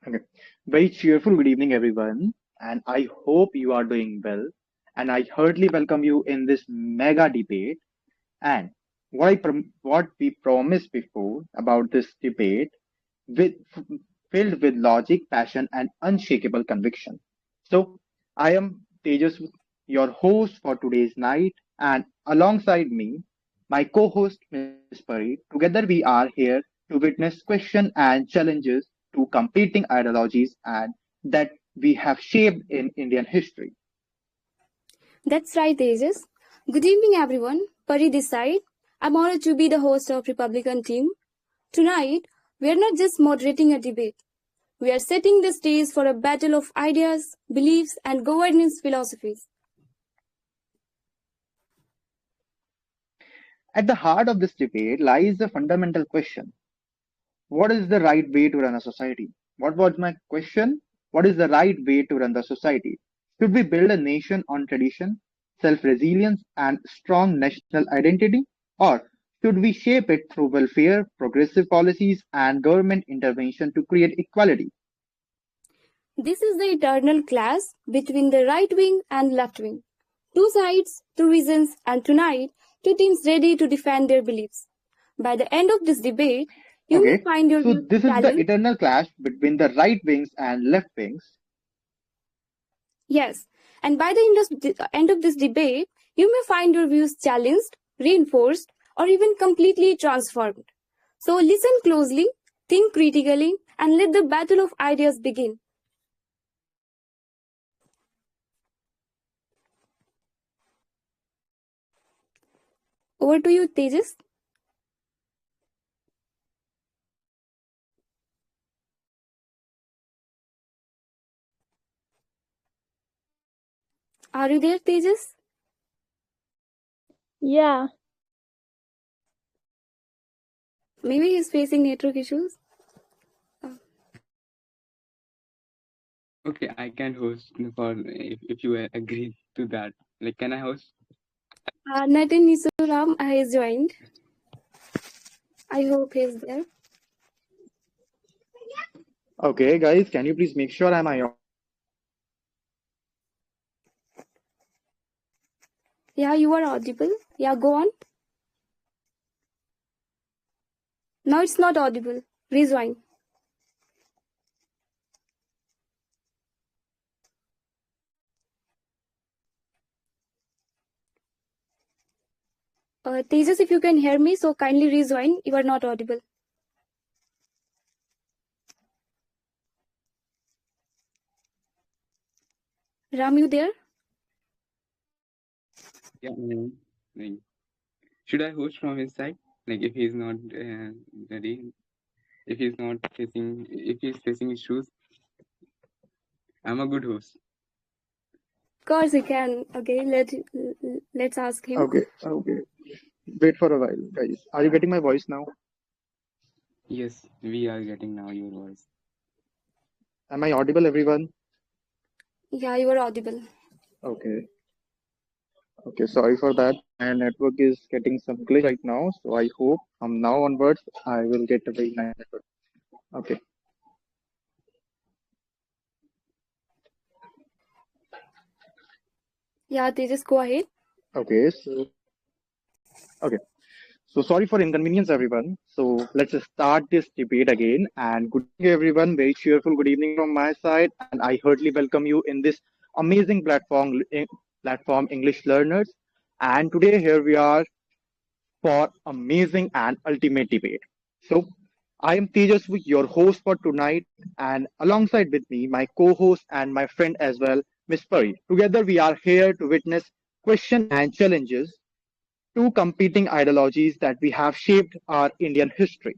Okay. Very cheerful good evening, everyone, and I hope you are doing well. And I heartily welcome you in this mega debate. And what we promised before about this debate, with filled with logic, passion, and unshakable conviction. So I am Tejas, your host for today's night, and alongside me, my co-host Ms. Pari. Together we are here to witness question and challenges to competing ideologies and that we have shaped in Indian history. That's right, Tejas. Good evening, everyone. Pari this side. I'm honored to be the host of Republican team. Tonight, we are not just moderating a debate. We are setting the stage for a battle of ideas, beliefs, and governance philosophies. At the heart of this debate lies a fundamental question. What is the right way to run a society? What was my question? What is the right way to run the society? Should we build a nation on tradition, self resilience, and strong national identity? Or should we shape it through welfare, progressive policies, and government intervention to create equality? This is the eternal clash between the right wing and left wing. Two sides, two visions, and tonight, two teams ready to defend their beliefs. By the end of this debate, you may Okay, find your so views this is the challenged. eternal clash between the right wings and left wings. Yes, and by the end of this debate, you may find your views challenged, reinforced, or even completely transformed. So listen closely, think critically, and let the battle of ideas begin. Over to you, Tejas. Are you there, Tejas? Yeah, Maybe he's facing network issues. Okay, I can host for if you agree to that. Like, can I host? Natin Nisuram has joined. I hope he's there. Okay, guys, can you please make sure am I Yeah, you are audible. Yeah, go on. Now it's not audible. Rejoin. Tejas, if you can hear me, so kindly rejoin. You are not audible. Ram, you there? Yeah. Like, should I host from his side? Like, if he's not ready, if he's facing issues, I'm a good host. Of course he can. Okay, let's ask him. Okay. Wait for a while, guys. Are you getting my voice now? Yes, we are getting now your voice. Am I audible, everyone? Yeah, you are audible. Okay. Okay, sorry for that. My network is getting some glitch right now, so I hope from now onwards I will get a very nice network. Okay. Yeah, Tejas, go ahead. Okay, so sorry for inconvenience, everyone. So let's just start this debate again. And good evening, everyone. Very cheerful good evening from my side, and I heartily welcome you in this amazing platform English learners. And today here we are for amazing and ultimate debate. So I am Tejasvi, your host for tonight, and alongside with me, my co-host and my friend as well, Miss Pari. Together we are here to witness question and challenges two competing ideologies that we have shaped our Indian history.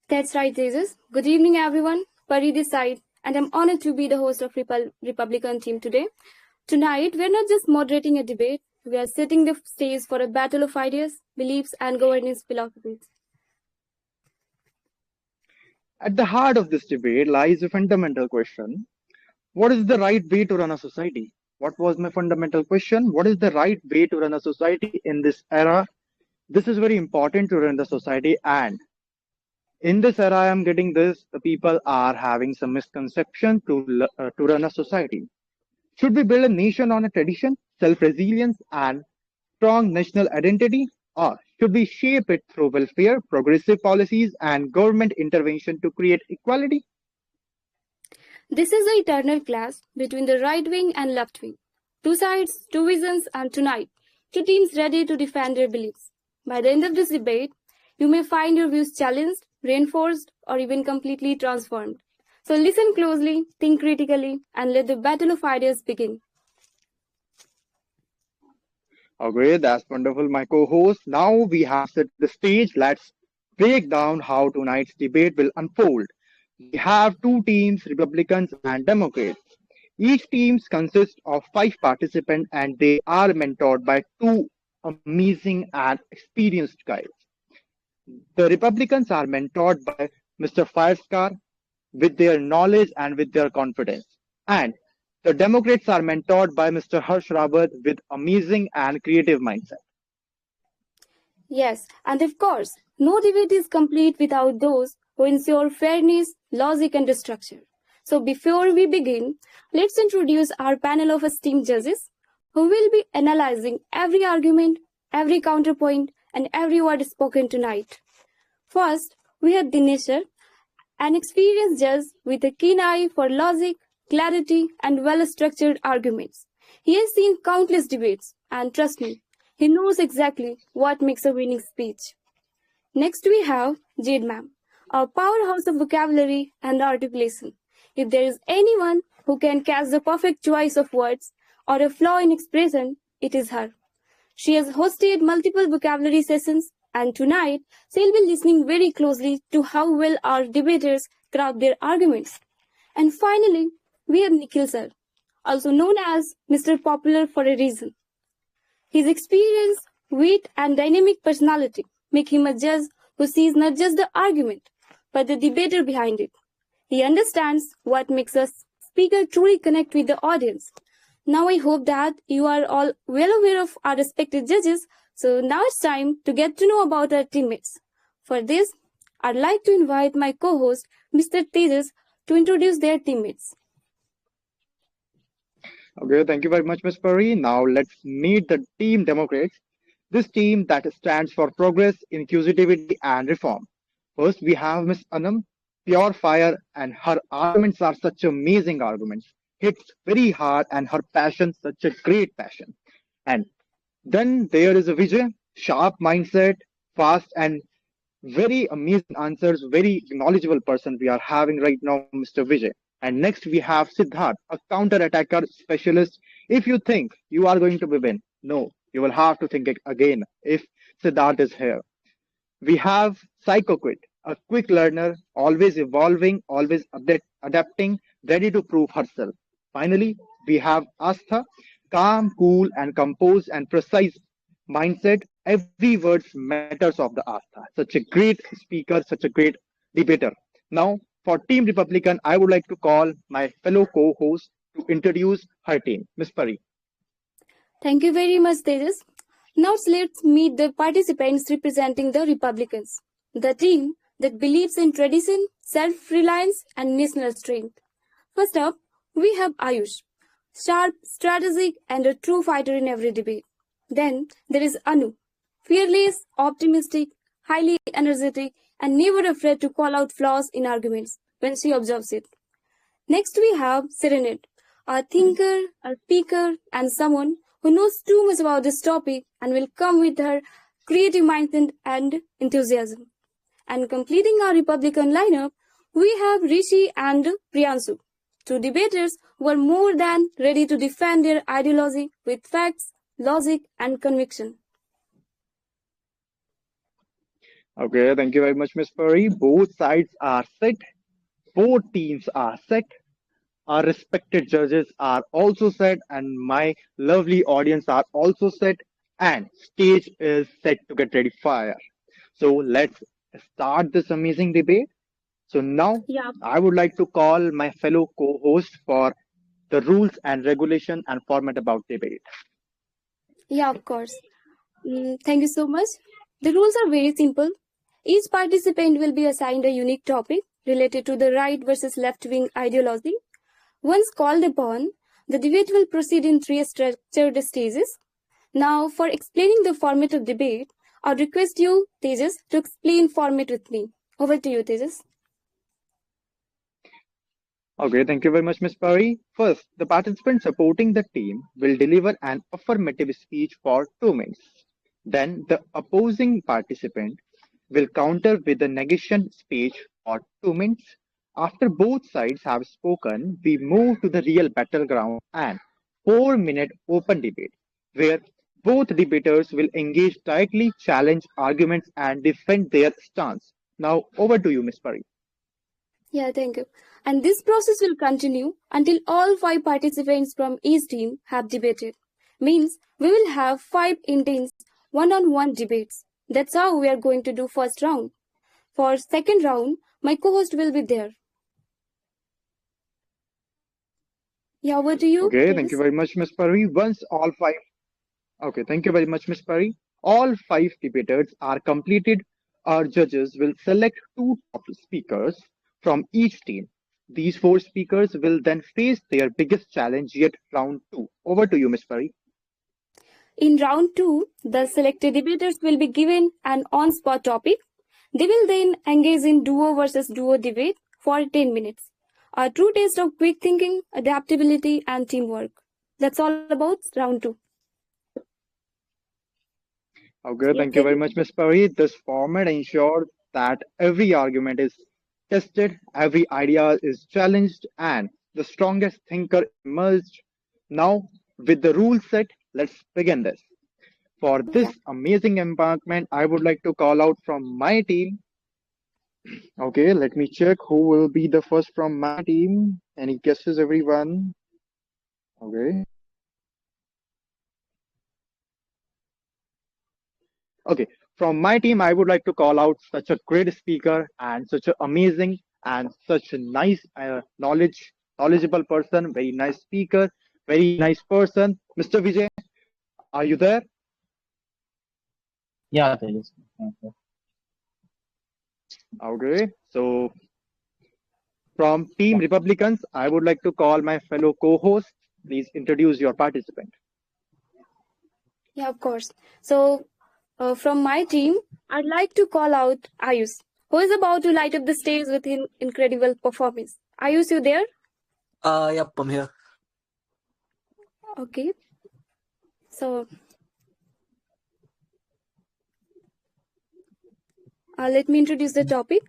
That's right, Tejas. Good evening, everyone. Pari this side, and I'm honored to be the host of Republican team today. Tonight, we're not just moderating a debate, we are setting the stage for a battle of ideas, beliefs, and governance philosophies. At the heart of this debate lies a fundamental question. What is the right way to run a society? What was my fundamental question? What is the right way to run a society in this era? This is very important to run the society, and In this era, I am getting this. The people are having some misconception to run a society. Should we build a nation on a tradition, self-resilience, and strong national identity? Or should we shape it through welfare, progressive policies, and government intervention to create equality? This is the eternal clash between the right wing and left wing. Two sides, two visions, and tonight, two teams ready to defend their beliefs. By the end of this debate, you may find your views challenged, reinforced, or even completely transformed. So listen closely, think critically, and let the battle of ideas begin. Okay, that's wonderful, my co-host. Now we have set the stage. Let's break down how tonight's debate will unfold. We have two teams, Republicans and Democrats. Each team consists of five participants and they are mentored by two amazing and experienced guys. The Republicans are mentored by Mr. Firescar with their knowledge and with their confidence. And the Democrats are mentored by Mr. Harsh Rawat with amazing and creative mindset. Yes, and of course, no debate is complete without those who ensure fairness, logic, and structure. So before we begin, let's introduce our panel of esteemed judges who will be analyzing every argument, every counterpoint, and every word spoken tonight. First, we have Dinesh, an experienced judge with a keen eye for logic, clarity, and well-structured arguments. He has seen countless debates, and trust me, he knows exactly what makes a winning speech. Next, we have Jade Ma'am, a powerhouse of vocabulary and articulation. If there is anyone who can catch the perfect choice of words or a flaw in expression, it is her. She has hosted multiple vocabulary sessions, and tonight she'll be listening very closely to how well our debaters craft their arguments. And finally, we have Nikhil sir, also known as Mr. Popular for a reason. His experience, wit, and dynamic personality make him a judge who sees not just the argument, but the debater behind it. He understands what makes a speaker truly connect with the audience. Now I hope that you are all well aware of our respected judges, so now it's time to get to know about our teammates. For this, I'd like to invite my co-host, Mr. Tejas, to introduce their teammates. Okay, thank you very much, Ms. Puri. Now let's meet the Team Democrats. This team that stands for progress, inclusivity, and reform. First, we have Ms. Anam, pure fire, and her arguments are such amazing arguments. Hits very hard, and her passion, such a great passion. And then there is a Vijay, sharp mindset, fast, and very amazing answers, very knowledgeable person we are having right now, Mr. Vijay. And next we have Siddharth, a counter attacker specialist. If you think you are going to be win, no, you will have to think it again if Siddharth is here. We have PsychoQuit, a quick learner, always evolving, always adapting, ready to prove herself. Finally, we have Astha, calm, cool, and composed and precise mindset. Every word matters of the Astha. Such a great speaker, such a great debater. Now, for Team Republican, I would like to call my fellow co-host to introduce her team, Miss Pari. Thank you very much, Tejas. Now let's meet the participants representing the Republicans, the team that believes in tradition, self-reliance, and national strength. First up, we have Ayush, sharp, strategic, and a true fighter in every debate. Then there is Anu, fearless, optimistic, highly energetic, and never afraid to call out flaws in arguments when she observes it. Next, we have Serenade, a thinker, a speaker, and someone who knows too much about this topic and will come with her creative mindset and enthusiasm. And completing our Republican lineup, we have Rishi and Priyanshu, two debaters who are more than ready to defend their ideology with facts, logic, and conviction. Okay, thank you very much, Miss Puri. Both sides are set. Both teams are set. Our respected judges are also set, and my lovely audience are also set. And stage is set to get ready fire. So let's start this amazing debate. So now Yeah, I would like to call my fellow co-host for the rules and regulation and format about debate. of course. Thank you so much. The rules are very simple. Each participant will be assigned a unique topic related to the right versus left-wing ideology. Once called upon, the debate will proceed in three structured stages. Now, for explaining the format of debate, I would request you, Tejas, to explain format with me. Over to you, Tejas. Okay, thank you very much, Ms. Pari. First, the participant supporting the team will deliver an affirmative speech for 2 minutes. Then, the opposing participant will counter with a negation speech for 2 minutes. After both sides have spoken, we move to the real battleground and 4 minute open debate, where both debaters will engage directly, challenge arguments, and defend their stance. Now, over to you, Ms. Pari. Yeah, thank you. And this process will continue until all 5 participants from each team have debated. Means we will have 5 intense one-on-one debates. That's how we are going to do first round. For second round, my co-host will be there. Yeah, over to you, Okay, thank Tejas. you very much, Ms. Pari. Okay, thank you very much, Ms. Pari. All 5 debaters are completed. Our judges will select 2 top speakers from each team. These 4 speakers will then face their biggest challenge yet, round 2. Over to you, Ms. Pari. In round 2, the selected debaters will be given an on-spot topic. They will then engage in duo versus duo debate for 10 minutes. A true test of quick thinking, adaptability, and teamwork. That's all about round 2. Okay, Yes, thank you very much, Ms. Pari. This format ensures that every argument is tested, every idea is challenged, and the strongest thinker emerged. Now, with the rules set, let's begin this. For yeah. this amazing embankment, I would like to call out from my team. Okay, let me check who will be the first from my team. Any guesses, everyone? Okay. Okay, from my team, I would like to call out such a great speaker and such an amazing and such a nice, knowledgeable person, very nice speaker, very nice person. Mr. Vijay, are you there? Yeah, Tejas. Okay. Okay, so from Team Republicans, I would like to call my fellow co-host. Please introduce your participant. Yeah, of course. So, from my team, I'd like to call out Ayush, who is about to light up the stage with an incredible performance. Ayush, you there? Yep, I'm here. Okay. So, let me introduce the topic.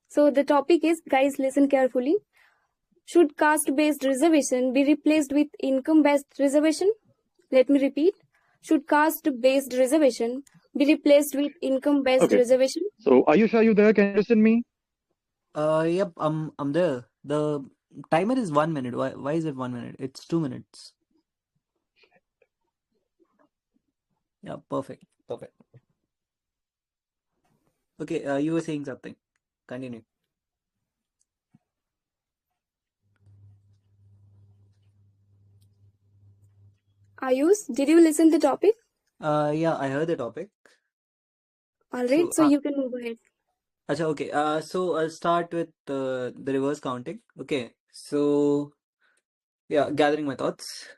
So, the topic is, guys, listen carefully. Should caste-based reservation be replaced with income-based reservation? Let me repeat. Should caste-based reservation be replaced with income-based Okay, reservation? so Ayush, are you there? Can you listen me? Yep, I'm there. The timer is 1 minute. Why is it 1 minute? It's 2 minutes. Yeah, perfect. Perfect. Okay, you were saying something. Continue. Ayush, did you listen the topic? Yeah, I heard the topic. All right, so you can move ahead. Acha, okay. So I'll start with the reverse counting. Okay. So yeah, gathering my thoughts.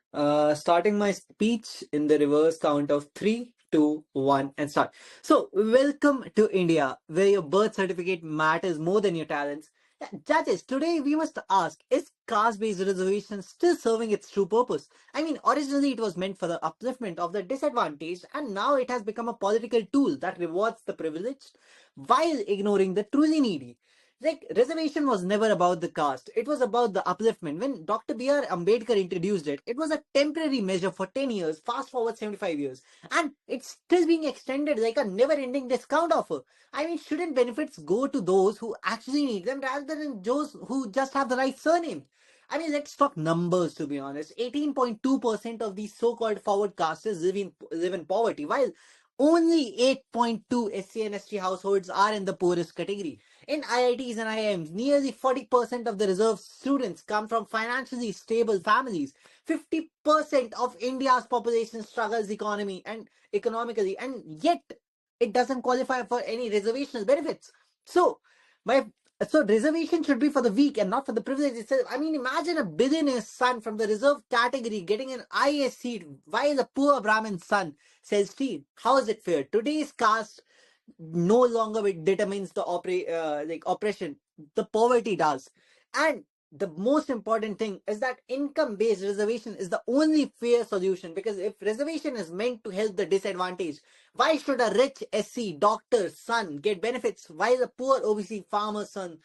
Starting my speech in the reverse count of three, two, one, and start. So, welcome to India, where your birth certificate matters more than your talents. Yeah, judges, today we must ask, is caste-based reservation still serving its true purpose? I mean, originally it was meant for the upliftment of the disadvantaged, and now it has become a political tool that rewards the privileged while ignoring the truly needy. Like, reservation was never about the caste, it was about the upliftment. When Dr. B.R. Ambedkar introduced it, it was a temporary measure for 10 years, fast forward 75 years, and it's still being extended like a never ending discount offer. I mean, shouldn't benefits go to those who actually need them rather than those who just have the right surname? I mean, let's talk numbers, to be honest. 18.2% of these so-called forward casters live in poverty, while only 8.2 SC and ST households are in the poorest category. In IITs and IIMs, nearly 40% of the reserve students come from financially stable families. 50% of India's population struggles economically, and yet it doesn't qualify for any reservational benefits. So reservation should be for the weak and not for the privileged itself. I mean, imagine a billionaire's son from the reserved category getting an IAS seat while the poor Brahmin son sells tea. How is it fair? Today's caste no longer determines the oppression. The poverty does. And the most important thing is that income-based reservation is the only fair solution, because if reservation is meant to help the disadvantaged, why should a rich SC doctor's son get benefits while the poor OBC farmer's son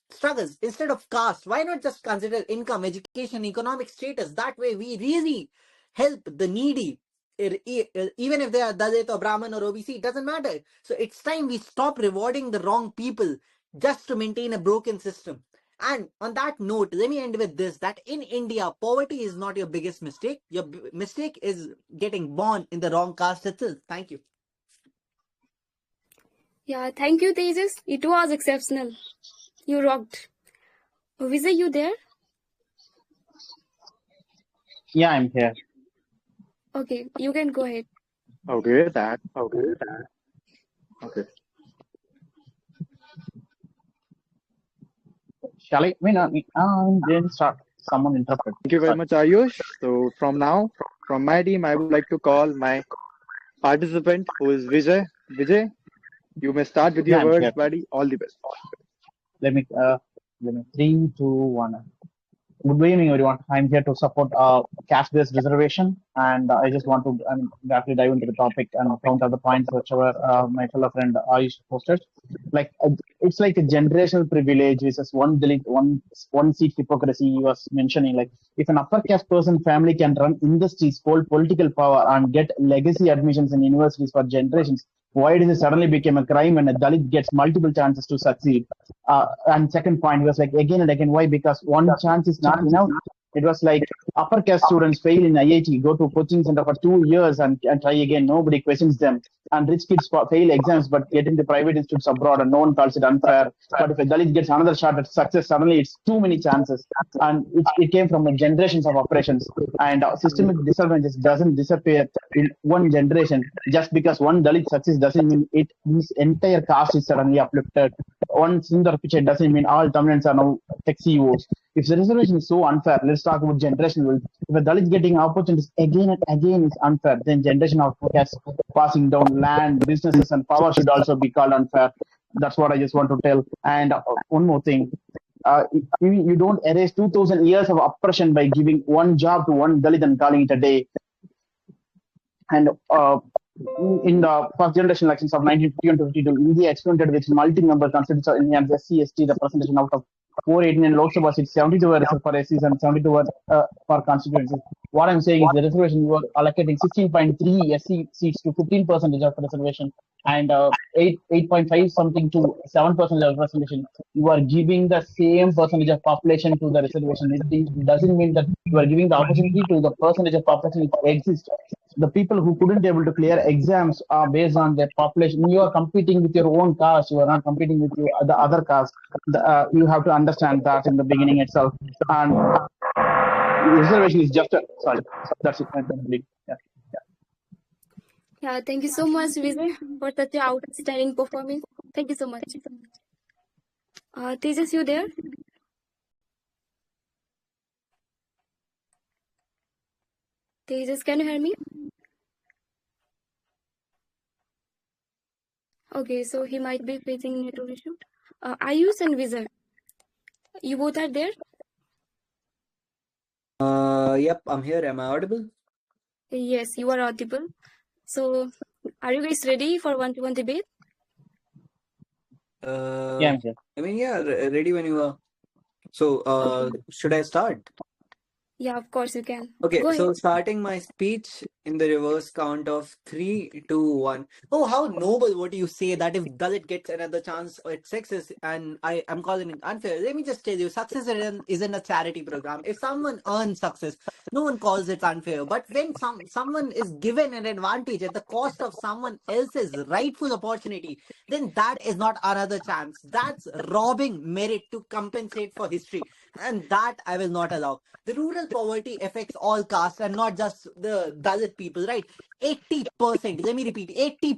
struggles? Instead of caste, why not just consider income, education, economic status? That way we really help the needy. Even if they are Dalit or Brahmin or OBC, it doesn't matter. So it's time we stop rewarding the wrong people just to maintain a broken system. And on that note, let me end with this, that in India, poverty is not your biggest mistake. Your mistake is getting born in the wrong caste itself. Thank you. Yeah, thank you, Tejas. It was exceptional. You rocked. Vijay, you there? Yeah, I'm here. Okay, you can go ahead. Okay. Shall I? Then start. Someone interrupted. Thank you very Sorry. much, Ayush. So from now, from my team, I would like to call my participant who is Vijay. Vijay, you may start with Yeah, your I'm words, here. buddy. All the best. Let me. 3, 2, 1. Good evening, everyone. I'm here to support caste-based reservation, and I just want to directly dive into the topic and counter the points whichever my fellow friend Ayush posted. Like it's like a generational privilege versus one seat hypocrisy he was mentioning. Like if an upper caste person family can run industries, hold political power, and get legacy admissions in universities for generations, why does it suddenly become a crime when a Dalit gets multiple chances to succeed? And second point was like again and again, why? Because one chance is not enough. It was like upper caste students fail in IIT, go to coaching center for 2 years and try again. Nobody questions them. And rich kids fail exams but get into private institutes abroad and no one calls it unfair. But if a Dalit gets another shot at success, suddenly it's too many chances. And it came from the generations of oppressions. And systemic disadvantages doesn't disappear in one generation. Just because one Dalit success doesn't mean this entire caste is suddenly uplifted. One Sundar Pichai doesn't mean all Tamilians are now tech CEOs. If the reservation is so unfair, let's talk about generational wealth. If a Dalit getting opportunities again and again is unfair, then generation of caste passing down land, businesses, and power should also be called unfair. That's what I just want to tell. And one more thing. You don't erase 2,000 years of oppression by giving one job to one Dalit and calling it a day. And in the first generation elections of 1950 and 52, India experimented with multi-member constituencies in SC, ST representation out of 418 in Lok Sabha seats, 72 were reserved for SCs and 72 were for constituencies. What I'm saying is the reservation, you are allocating 16.3 SC seats to 15% of reservation and 8.5 something to 7% of representation. You are giving the same percentage of population to the reservation. It doesn't mean that you are giving the opportunity to the percentage of population which exists. The people who couldn't able to clear exams are based on their population. You are competing with your own caste. You are not competing with the other caste. You have to understand that in the beginning itself. And reservation is just sorry. That's it. Yeah, thank you so much, Vijay, for such an outstanding performance. Thank you so much. Tejas, you there? Tejas, can you hear me? Okay, so he might be facing network issue. Ayush and Vijay, you both are there? Yep, I'm here. Am I audible? Yes, you are audible. So, are you guys ready for one-to-one debate? Yeah, I'm here. I mean, yeah, ready when you are. So, should I start? Yeah, of course you can. Okay, Go so ahead. starting my speech in the reverse count of 3, 2, 1. Oh, how noble what you say that if Dalit gets another chance at success and I'm calling it unfair. Let me just tell you, success isn't a charity program. If someone earns success, no one calls it unfair. But when someone is given an advantage at the cost of someone else's rightful opportunity, then that is not another chance. That's robbing merit to compensate for history. And that I will not allow. The rural poverty affects all castes and not just the Dalit people, right? 80%, let me repeat,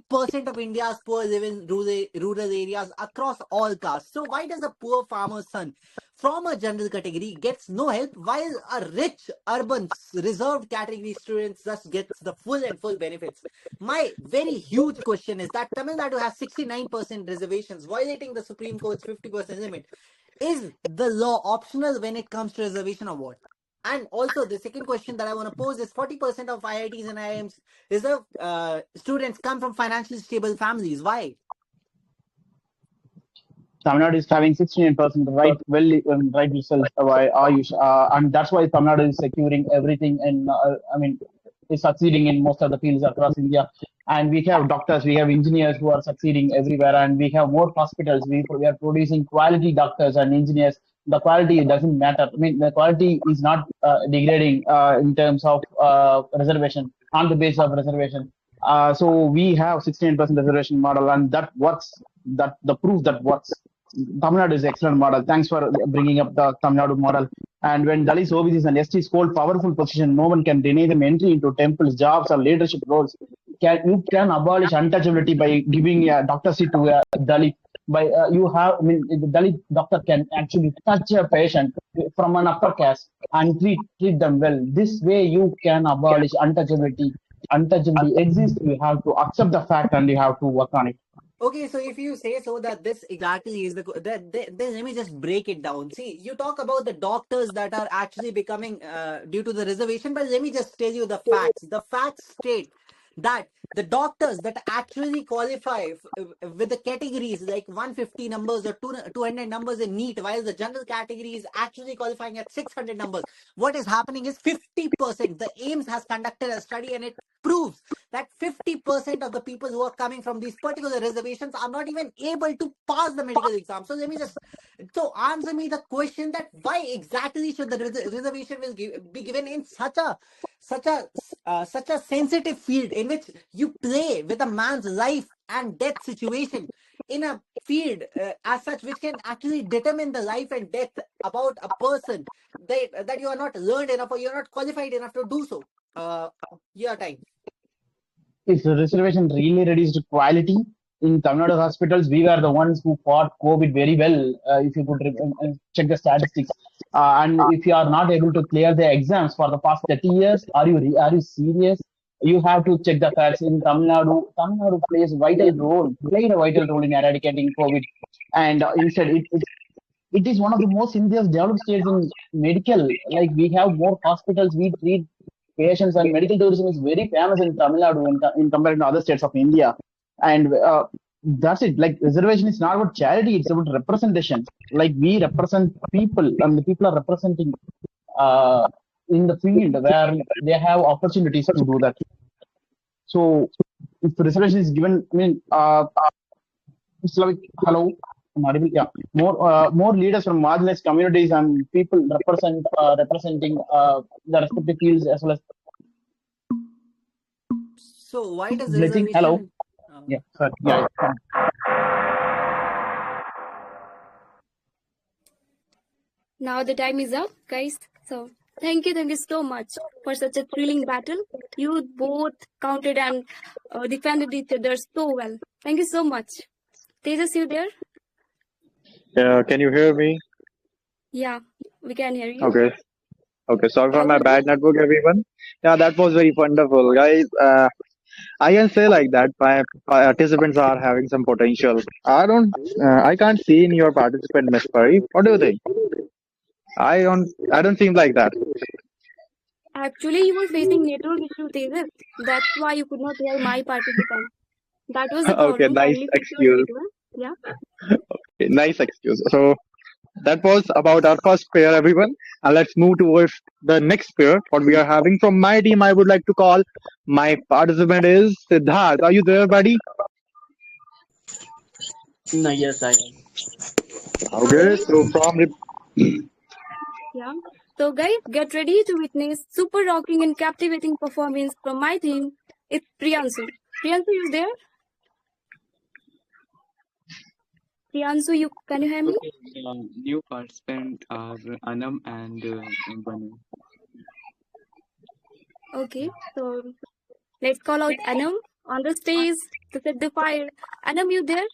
80% of India's poor live in rural areas across all castes. So why does a poor farmer's son from a general category gets no help while a rich urban reserved category students just gets the full benefits? My very huge question is that Tamil Nadu has 69% reservations, violating the Supreme Court's 50% limit. Is the law optional when it comes to reservation or what? And also, the second question that I want to pose is 40% of IITs and IIMs reserve students come from financially stable families. Why? Tamil Nadu is having 69% right yourself. Why are you? And that's why Tamil Nadu is securing everything, and is succeeding in most of the fields across India. And we have doctors, we have engineers who are succeeding everywhere, and we have more hospitals. We are producing quality doctors and engineers. The quality doesn't matter. I mean, the quality is not degrading in terms of reservation on the basis of reservation. So we have 16% reservation model, and that works. That the proof that works. Tamil Nadu is an excellent model. Thanks for bringing up the Tamil Nadu model. And when Dalits, OBCs, and STs hold powerful position, no one can deny them entry into temples, jobs, or leadership roles. You can abolish untouchability by giving a doctor seat to a Dalit. The Dalit doctor can actually touch a patient from an upper caste and treat them well. This way, you can abolish untouchability. Untouchability exists. You have to accept the fact and you have to work on it. Okay, so if you say so that this exactly is then let me just break it down. See, you talk about the doctors that are actually becoming due to the reservation, but let me just tell you the facts. The facts state that the doctors that actually qualify with the categories like 150 numbers or 200 numbers in NEET, while the general category is actually qualifying at 600 numbers. What is happening is 50%. The AIMS has conducted a study and it proves that 50% of the people who are coming from these particular reservations are not even able to pass the medical exam. So answer me the question that why exactly should the reservation will be given in such a sensitive field in which you play with a man's life and death situation, in a field as such which can actually determine the life and death about a person that you are not learned enough or you're not qualified enough to do so. Your time. If the reservation really reduced quality in Tamil Nadu hospitals, we were the ones who fought COVID very well. If you could check the statistics, and if you are not able to clear the exams for the past 30 years, are you serious? You have to check the facts. In Tamil Nadu, Tamil Nadu played a vital role in eradicating COVID, and instead it is one of the most India's developed states in medical. Like, we have more hospitals, we treat patients, and medical tourism is very famous in Tamil Nadu in comparison to other states of India. And that's it. Like, reservation is not about charity; it's about representation. Like, we represent people, and the people are representing in the field where they have opportunities to do that. So, if the reservation is given, it's like, hello. Yeah, more leaders from marginalized communities and people representing the respective fields as well as. So why does Glitching? Hello. Yeah, sorry. Yeah. Now the time is up, guys. So thank you so much for such a thrilling battle. You both counted and defended each other so well. Thank you so much. Tejas, you there? Can you hear me? Yeah, we can hear you. Okay. Okay. Sorry for my bad network, everyone. Yeah, that was very wonderful, guys. I can say like that. My participants are having some potential. I can't see in your participant, Miss Pari. What do you think? I don't seem like that. Actually, you were facing network issue, Tejas. That's why you could not hear my participant. That was the Okay, problem. nice Kindly fix your excuse. network. Yeah. Okay, nice excuse. So that was about our first pair, everyone. And let's move towards the next pair. What we are having from my team, I would like to call my participant is Siddharth. Are you there, buddy? No, yes, I am. Okay, so Yeah. So guys, get ready to witness super rocking and captivating performance from my team. It's Priyansu. Priyansu, you there? Priyansu, can you hear me? Okay, new participant are Anam and Banu. Okay, so let's call out Anam on the stage to set the fire. Anam, you there?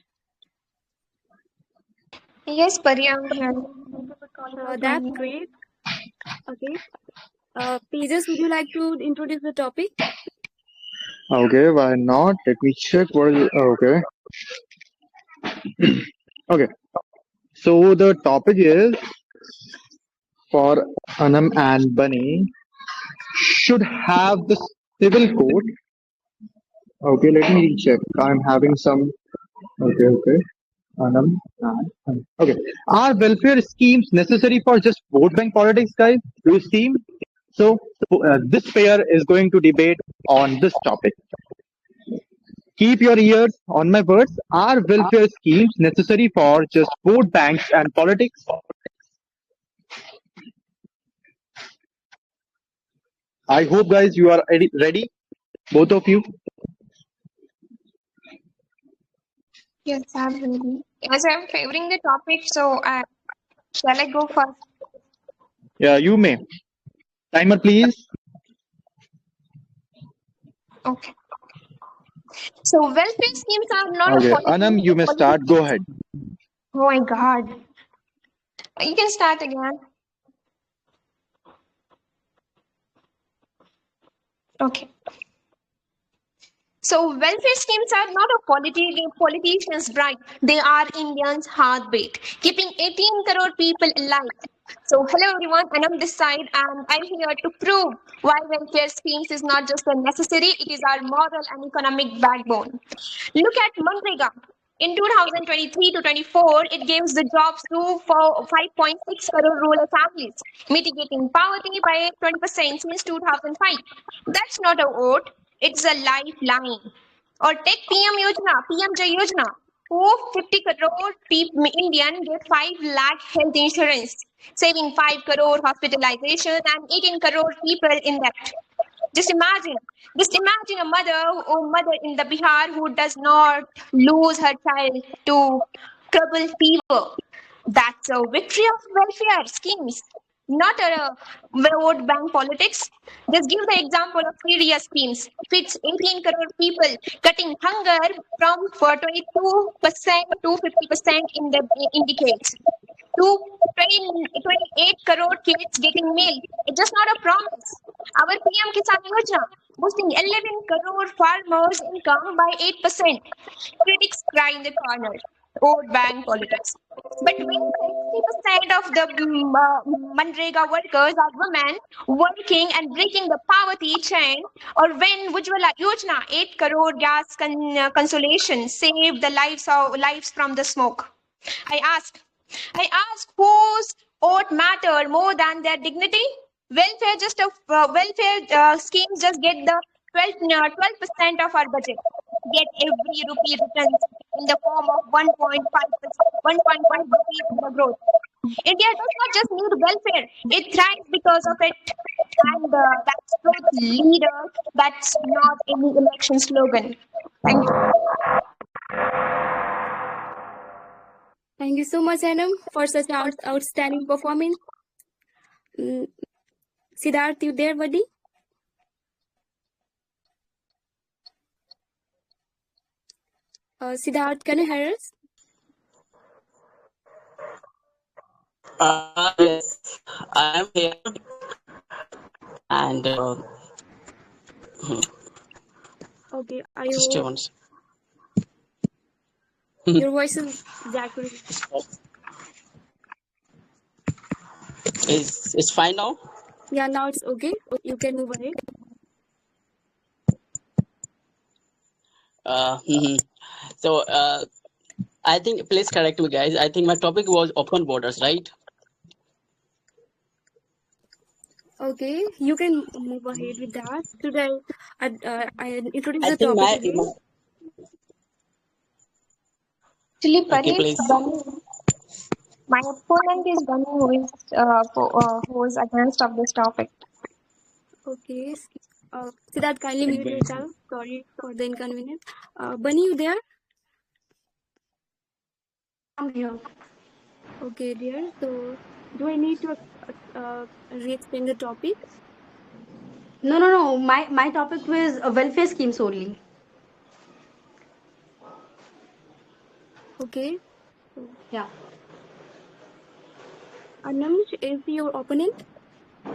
Yes, Pari, I'm here. Thank you for calling out my That's name. great. Okay. Tejas, would you like to introduce the topic? Okay, why not? Let me check what is okay. Okay. So the topic is for Anam and Bunny should have the civil code. Okay, let me recheck. I'm having some. Okay. Anam and Anam. Okay. Are welfare schemes necessary for just vote bank politics, guys? Do you see? So this pair is going to debate on this topic. Keep your ears on my words. Are welfare schemes necessary for just vote banks and politics? I hope, guys, you are ready, both of you. Yes, I'm ready. As I'm favoring the topic, so shall I go first? Yeah, you may. Timer, please. Okay. So welfare schemes are not a Okay, Anam, you may start. Go ahead. Oh my God. You can start again. Okay. So welfare schemes are not a politician's bribe. They are Indians' heartbeat, keeping 18 crore people alive. So hello everyone, and I'm this side, and I'm here to prove why welfare schemes is not just a necessary, it is our moral and economic backbone. Look at Manrega. In 2023 to 24, it gives the jobs to 5.6 crore rural families, mitigating poverty by 20% since 2005. That's not a vote, it's a lifeline. Or take PM Yojana, PMJ Yojana. Who 50 crore people, Indian get 5 lakh health insurance, saving 5 crore hospitalization and 18 crore people in debt. Just imagine, just imagine a mother in the Bihar who does not lose her child to trouble fever. That's a victory of welfare schemes, not a vote bank politics. Just give the example of previous schemes. Fits 18 crore people, cutting hunger from 22% to 50% in the indicates to 28 crore kids getting milk. It's just not a promise. Our PM Kisan Yojana boosting 11 crore farmers' income by 8%. Critics cry in the corner. Vote bank politics. But when 60% of the Manrega workers are women working and breaking the poverty chain, or when Ujjwala Yojana 8 crore gas consolation saved the lives from the smoke. I ask, I ask, whose vote matter more than their dignity? Welfare schemes just get the 12% of our budget. Yet every rupee returns in the form of 1.5 rupees in the growth. India does not just need welfare; it thrives because of it. And that's growth leader. That's not any election slogan. Thank you. Thank you so much, Anam, for such outstanding performance. Siddharth, you there, buddy? Siddharth, can you hear us? Yes, I am here, and Okay, I just hope once. your voice is accurate. It's fine now. Yeah, now it's okay. You can move ahead. Mhm. So I think please correct me, guys. I think my topic was open borders, right? Okay, you can move ahead with that. Today, I introduce I the think topic again. Actually, okay, Pari, it's please. Bunny. My opponent is Bunny, who is against of this topic. Okay, Siddharth, kindly mute Advice. yourself. Sorry for the inconvenience. Bunny, you there? I'm here. Okay, dear. So, do I need to re-explain the topic? No. My topic was welfare schemes only. Okay. Yeah. Anam, is your opponent?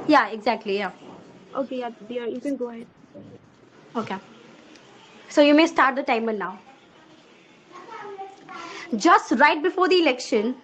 Yeah, exactly. Yeah. Okay, yeah, dear, you can go ahead. Okay. So you may start the timer now. Just right before the election,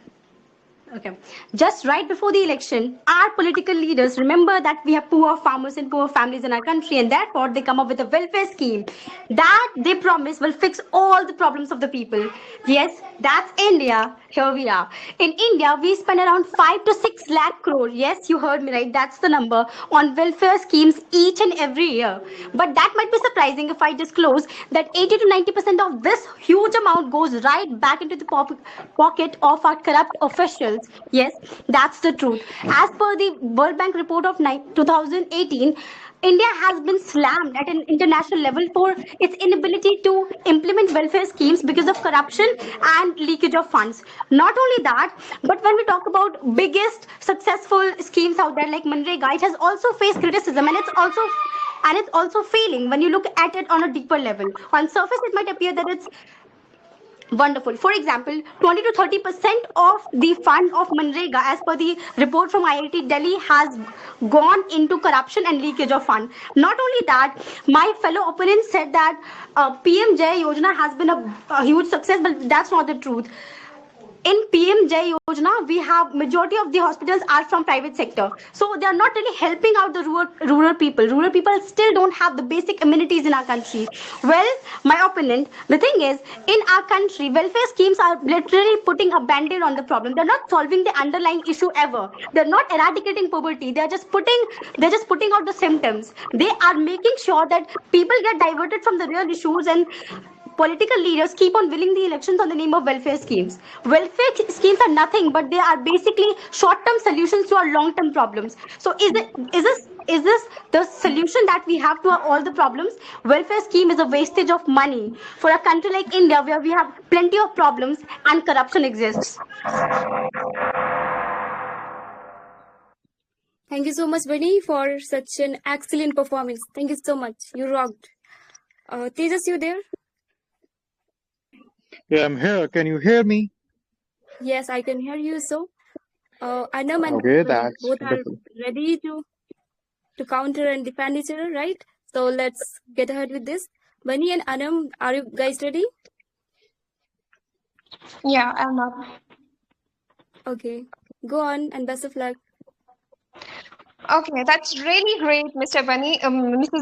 okay. Just right before the election, our political leaders remember that we have poor farmers and poor families in our country, and therefore they come up with a welfare scheme that they promise will fix all the problems of the people. Yes, that's India. Here we are. In India, we spend around 5 to 6 lakh crore. Yes, you heard me right. That's the number on welfare schemes each and every year. But that might be surprising if I disclose that 80 to 90% of this huge amount goes right back into the pocket of our corrupt officials. Yes, that's the truth. As per the World Bank report of 2018, India has been slammed at an international level for its inability to implement welfare schemes because of corruption and leakage of funds. Not only that, but when we talk about biggest successful schemes out there like Manrega, it has also faced criticism, and it's also failing when you look at it on a deeper level. On surface, it might appear that it's wonderful. For example, 20 to 30% of the fund of Manrega, as per the report from IIT Delhi, has gone into corruption and leakage of fund. Not only that, my fellow opponent said that PM Jai Yojana has been a huge success, but that's not the truth. In PM Jai Yojana, we have majority of the hospitals are from private sector, so they are not really helping out the rural people. Rural people still don't have the basic amenities in our country. Well, my opponent, the thing is, in our country, welfare schemes are literally putting a band-aid on the problem. They're not solving the underlying issue ever. They're not eradicating poverty. They're just putting out the symptoms. They are making sure that people get diverted from the real issues, and political leaders keep on winning the elections on the name of welfare schemes. Welfare schemes are nothing but they are basically short-term solutions to our long-term problems. So is this the solution that we have to all the problems? Welfare scheme is a wastage of money for a country like India where we have plenty of problems and corruption exists. Thank you so much, Bunny, for such an excellent performance. Thank you so much. You rocked. Tejas, you there? Yeah, I'm here. Can you hear me? Yes, I can hear you. So, Anam and Okay, Bunny that's both are wonderful. ready to counter and defend each other, right? So let's get ahead with this. Bunny and Anam, are you guys ready? Yeah, I'm not. Okay, go on and best of luck. Okay, that's really great, Mrs.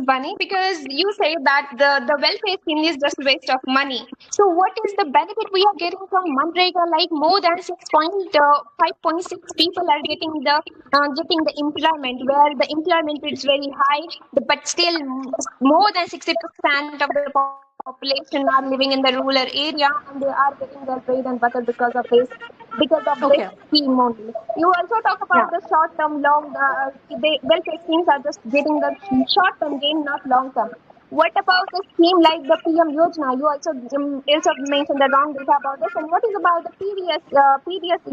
Bunny, because you say that the welfare scheme is just waste of money. So, what is the benefit we are getting from Manrega? Like more than 5.6 people are getting the employment, where the employment is very high, but still more than 60% of the population are living in the rural area, and they are getting their bread and butter because of this Okay. scheme only. You also talk about Yeah. the short term, welfare schemes are just getting the short term gain, not long term. What about a scheme like the PM Yojana? You also mentioned the wrong data about this. And what is about the previous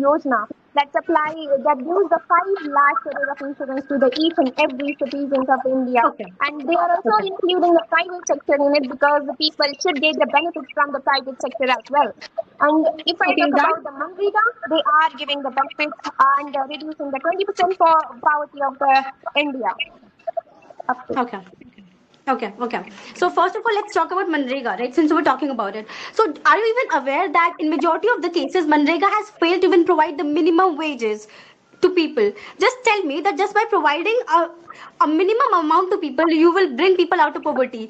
Yojana that gives the 5 lakh crore of insurance to the each and every citizens of India? Okay. And they are also Okay. including the private sector in it because the people should get the benefits from the private sector as well. And if I Okay. talk That. about the Manrega, they are giving the benefits and reducing the 20% for poverty of the India. Up to. Okay. Okay. So first of all, let's talk about Manrega, right? Since we're talking about it. So are you even aware that in majority of the cases, Manrega has failed to even provide the minimum wages to people? Just tell me that just by providing a minimum amount to people, you will bring people out of poverty.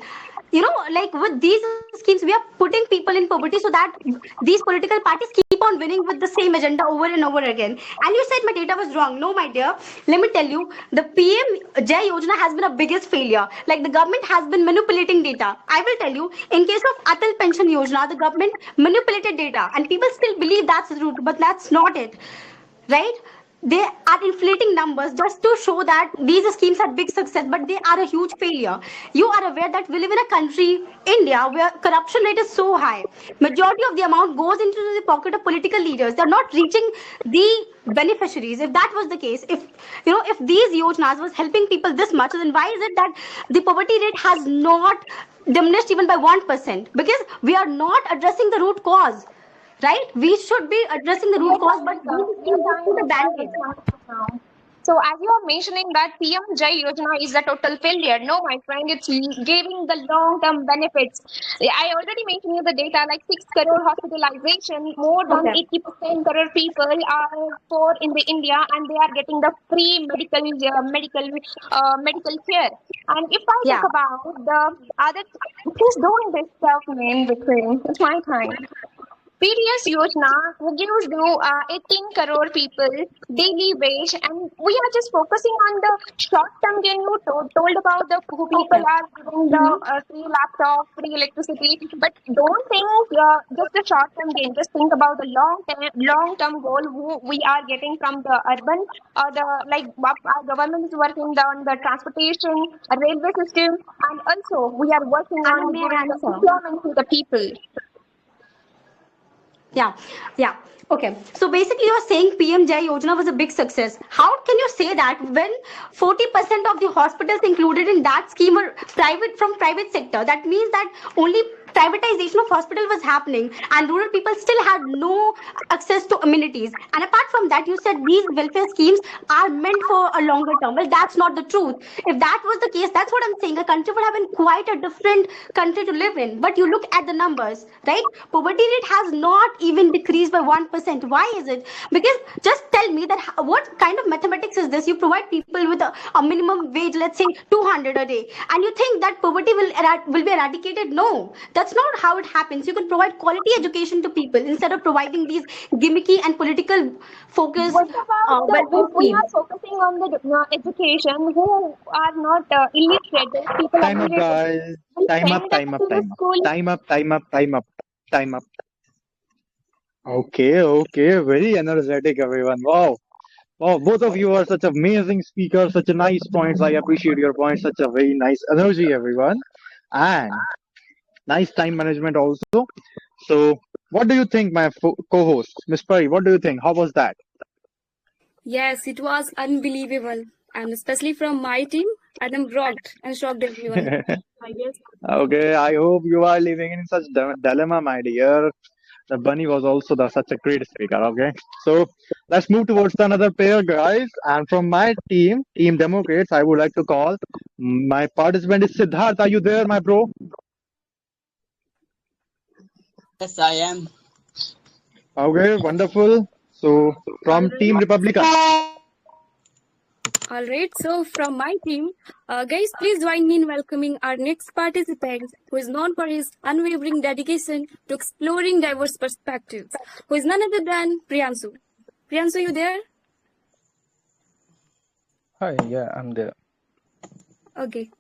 Like with these schemes, we are putting people in poverty so that these political parties keep on winning with the same agenda over and over again. And you said my data was wrong. No, my dear. Let me tell you, the PM Jai Yojana has been a biggest failure. Like the government has been manipulating data. I will tell you, in case of Atal Pension Yojana, the government manipulated data, and people still believe that's the route, but that's not it, right? they are inflating numbers just to show that these schemes are big success, but they are a huge failure. You are aware that we live in a country, India, where corruption rate is so high. Majority of the amount goes into the pocket of political leaders. They're not reaching the beneficiaries. If that was the case, if these yojanas was helping people this much, then why is it that the poverty rate has not diminished even by 1%? Because we are not addressing the root cause, right? We should be addressing the root cause, but we just put a band-aid. Now. So as you are mentioning that PM Jai Yojana is a total failure. No, my friend, it's giving the long-term benefits. I already mentioned you the data, like 6 crore hospitalization, more than Okay. 80% crore people are poor in the India, and they are getting the free medical care. And if I Yeah. talk about the other, who's doing this stuff, man, between, it's my time. PDS Yojana gives to 18 crore people daily wage, and we are just focusing on the short term gain. You told about the who people are giving the free laptop, free electricity, but don't think just the short term gain. Just think about the long term goal who we are getting from the urban, the like our government is working on the transportation, railway system, and also we are working on And may giving I the answer? employment to the people. Yeah, yeah. Okay. So basically, you're saying PM Jai Yojana was a big success. How can you say that when 40% of the hospitals included in that scheme were private sector? That means that only privatization of hospital was happening, and rural people still had no access to amenities. And apart from that, you said these welfare schemes are meant for a longer term. Well, that's not the truth. If that was the case, that's what I'm saying. A country would have been quite a different country to live in. But you look at the numbers, right? Poverty rate has not even decreased by 1%. Why is it? Because just tell me that what kind of mathematics is this? You provide people with a minimum wage, let's say 200 a day, and you think that poverty will be eradicated? No, that's not how it happens. You can provide quality education to people instead of providing these gimmicky and political focused What about welfare we are schemes. focusing on the education who are not illiterate? Those people are Time up, illiterate. guys. We Time up, send them time up, to the time up. school. Time up, time up, time up, time up. Okay, okay. Very energetic, everyone. Wow. Wow, both of you are such amazing speakers, such a nice points. I appreciate your points, such a very nice energy, everyone. And nice time management also. So, what do you think, my co-host, Miss Pari? What do you think? How was that? Yes, it was unbelievable. And especially from my team, and I'm rocked and shocked everyone. I guess. Okay, I hope you are living in such dilemma, my dear. The bunny was also such a great speaker. Okay, so let's move towards the another pair, guys. And from my team, Team Democrats, I would like to call my participant is Siddharth. Are you there, my bro? Yes, I am. Okay, wonderful. So from Team Republican. All right, so from my team, guys, please join me in welcoming our next participant, who is known for his unwavering dedication to exploring diverse perspectives, who is none other than Priyanshu. Priyanshu, you there? Hi, yeah, I'm there. Okay.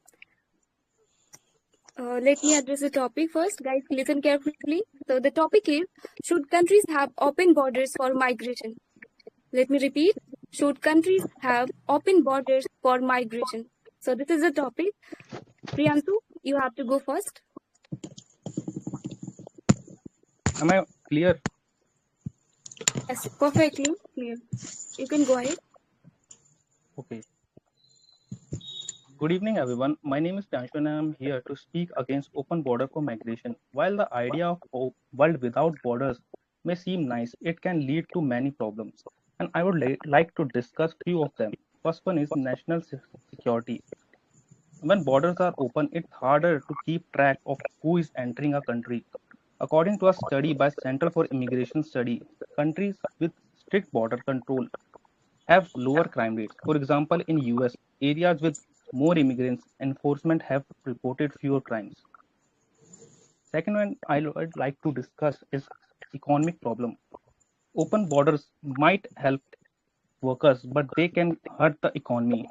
Let me address the topic first. Guys, listen carefully. So the topic is, should countries have open borders for migration? Let me repeat. Should countries have open borders for migration? So this is the topic. Priyanshu, you have to go first. Am I clear? Yes, perfectly clear. You can go ahead. Okay. Good evening, everyone. My name is Priyanshu and I am here to speak against open border for migration. While the idea of a world without borders may seem nice, it can lead to many problems. And I would like to discuss few of them. First one is national security. When borders are open, it's harder to keep track of who is entering a country. According to a study by Center for Immigration Study, countries with strict border control have lower crime rates. For example, in US, areas with more immigrants, enforcement have reported fewer crimes. Second one I would like to discuss is economic problem. Open borders might help workers, but they can hurt the economy.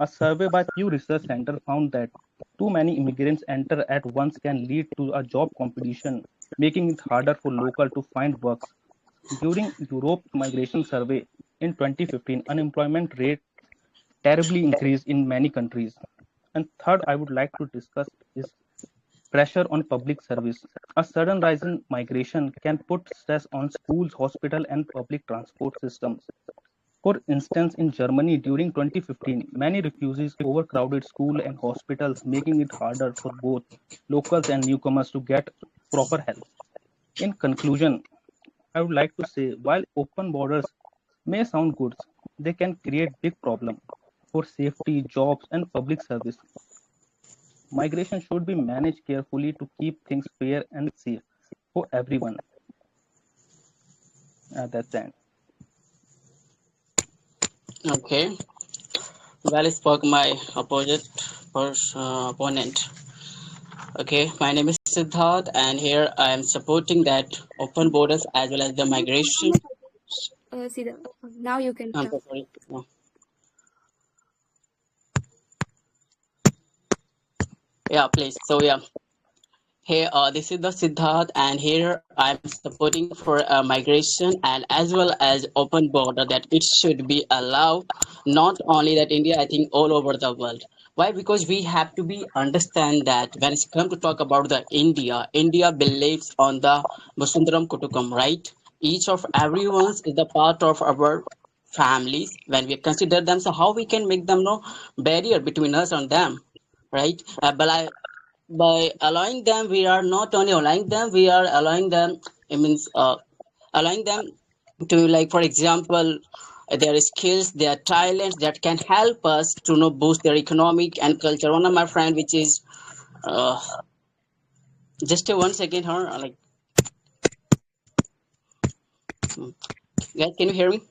A survey by Pew Research Center found that too many immigrants enter at once can lead to a job competition, making it harder for local to find works. During Europe migration survey, In 2015, unemployment rate terribly increased in many countries. And third, I would like to discuss is pressure on public service. A sudden rise in migration can put stress on schools, hospital, and public transport systems. For instance, in Germany during 2015, many refugees overcrowded schools and hospitals, making it harder for both locals and newcomers to get proper help. In conclusion, I would like to say while open borders may sound good, they can create big problems for safety, jobs, and public service. Migration should be managed carefully to keep things fair and safe for everyone. That's the end. Okay. Well spoke my opponent. Okay, my name is Siddharth, and here I am supporting that open borders as well as the migration. Sida, now you can I'm start. so sorry. No. Yeah, please. So yeah, hey, this is the Siddharth, and here I'm supporting for migration and as well as open border that it should be allowed, not only that India, I think all over the world. Why? Because we have to be understand that when it's come to talk about the India believes on the Vasundaram Kutukam, right? Each of everyone's is the part of our families when we consider them. So how we can make them no barrier between us and them, right? By allowing them, we are not only allowing them, we are allowing them, it means allowing them to, like for example, their skills, their talents that can help us to know boost their economic and culture. One of my friend which is uh, just a 1 second, huh? Like, guys, can you hear me?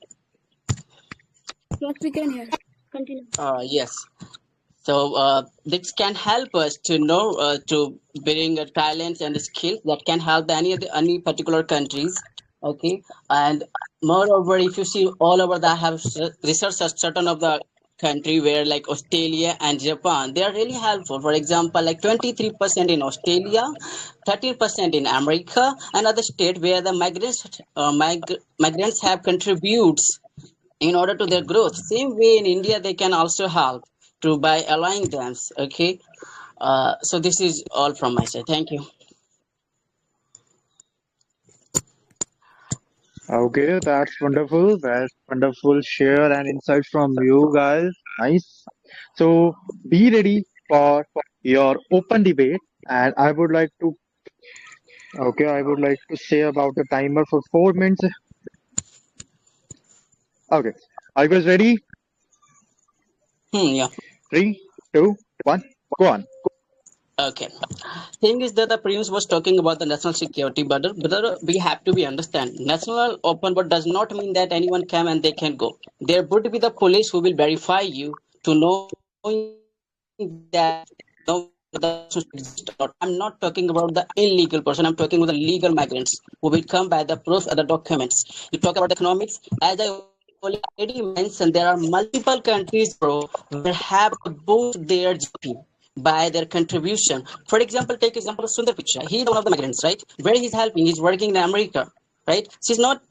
Yes, we can hear. Continue. Yes. So this can help us to know to bring talents and skills that can help any particular countries. Okay, and moreover, if you see all over that have research a certain of the country where like Australia and Japan, they are really helpful. For example, like 23% in Australia, 13% in America, and other state where the migrants have contributes in order to their growth. Same way in India, they can also help to by allowing them. Okay, so this is all from my side. Thank you. Okay, that's wonderful. That's wonderful share and insight from you guys. Nice. So be ready for your open debate. And I would like to say about the timer for 4 minutes. Okay. Are you guys ready? Yeah. 3, 2, 1, go on. Okay. Thing is that the Prince was talking about the national security, but we have to be understand. National open but does not mean that anyone can and they can go. There would be the police who will verify you to knowing that no the person exists or not. I'm not talking about the illegal person. I'm talking about the legal migrants who will come by the proof and the documents. You talk about economics, as I already mentioned, there are multiple countries, bro, where have to boost their GDP by their contribution. For example, take example of Sundar Pichai. He's one of the migrants, right? Where he's helping, he's working in America, right? She's not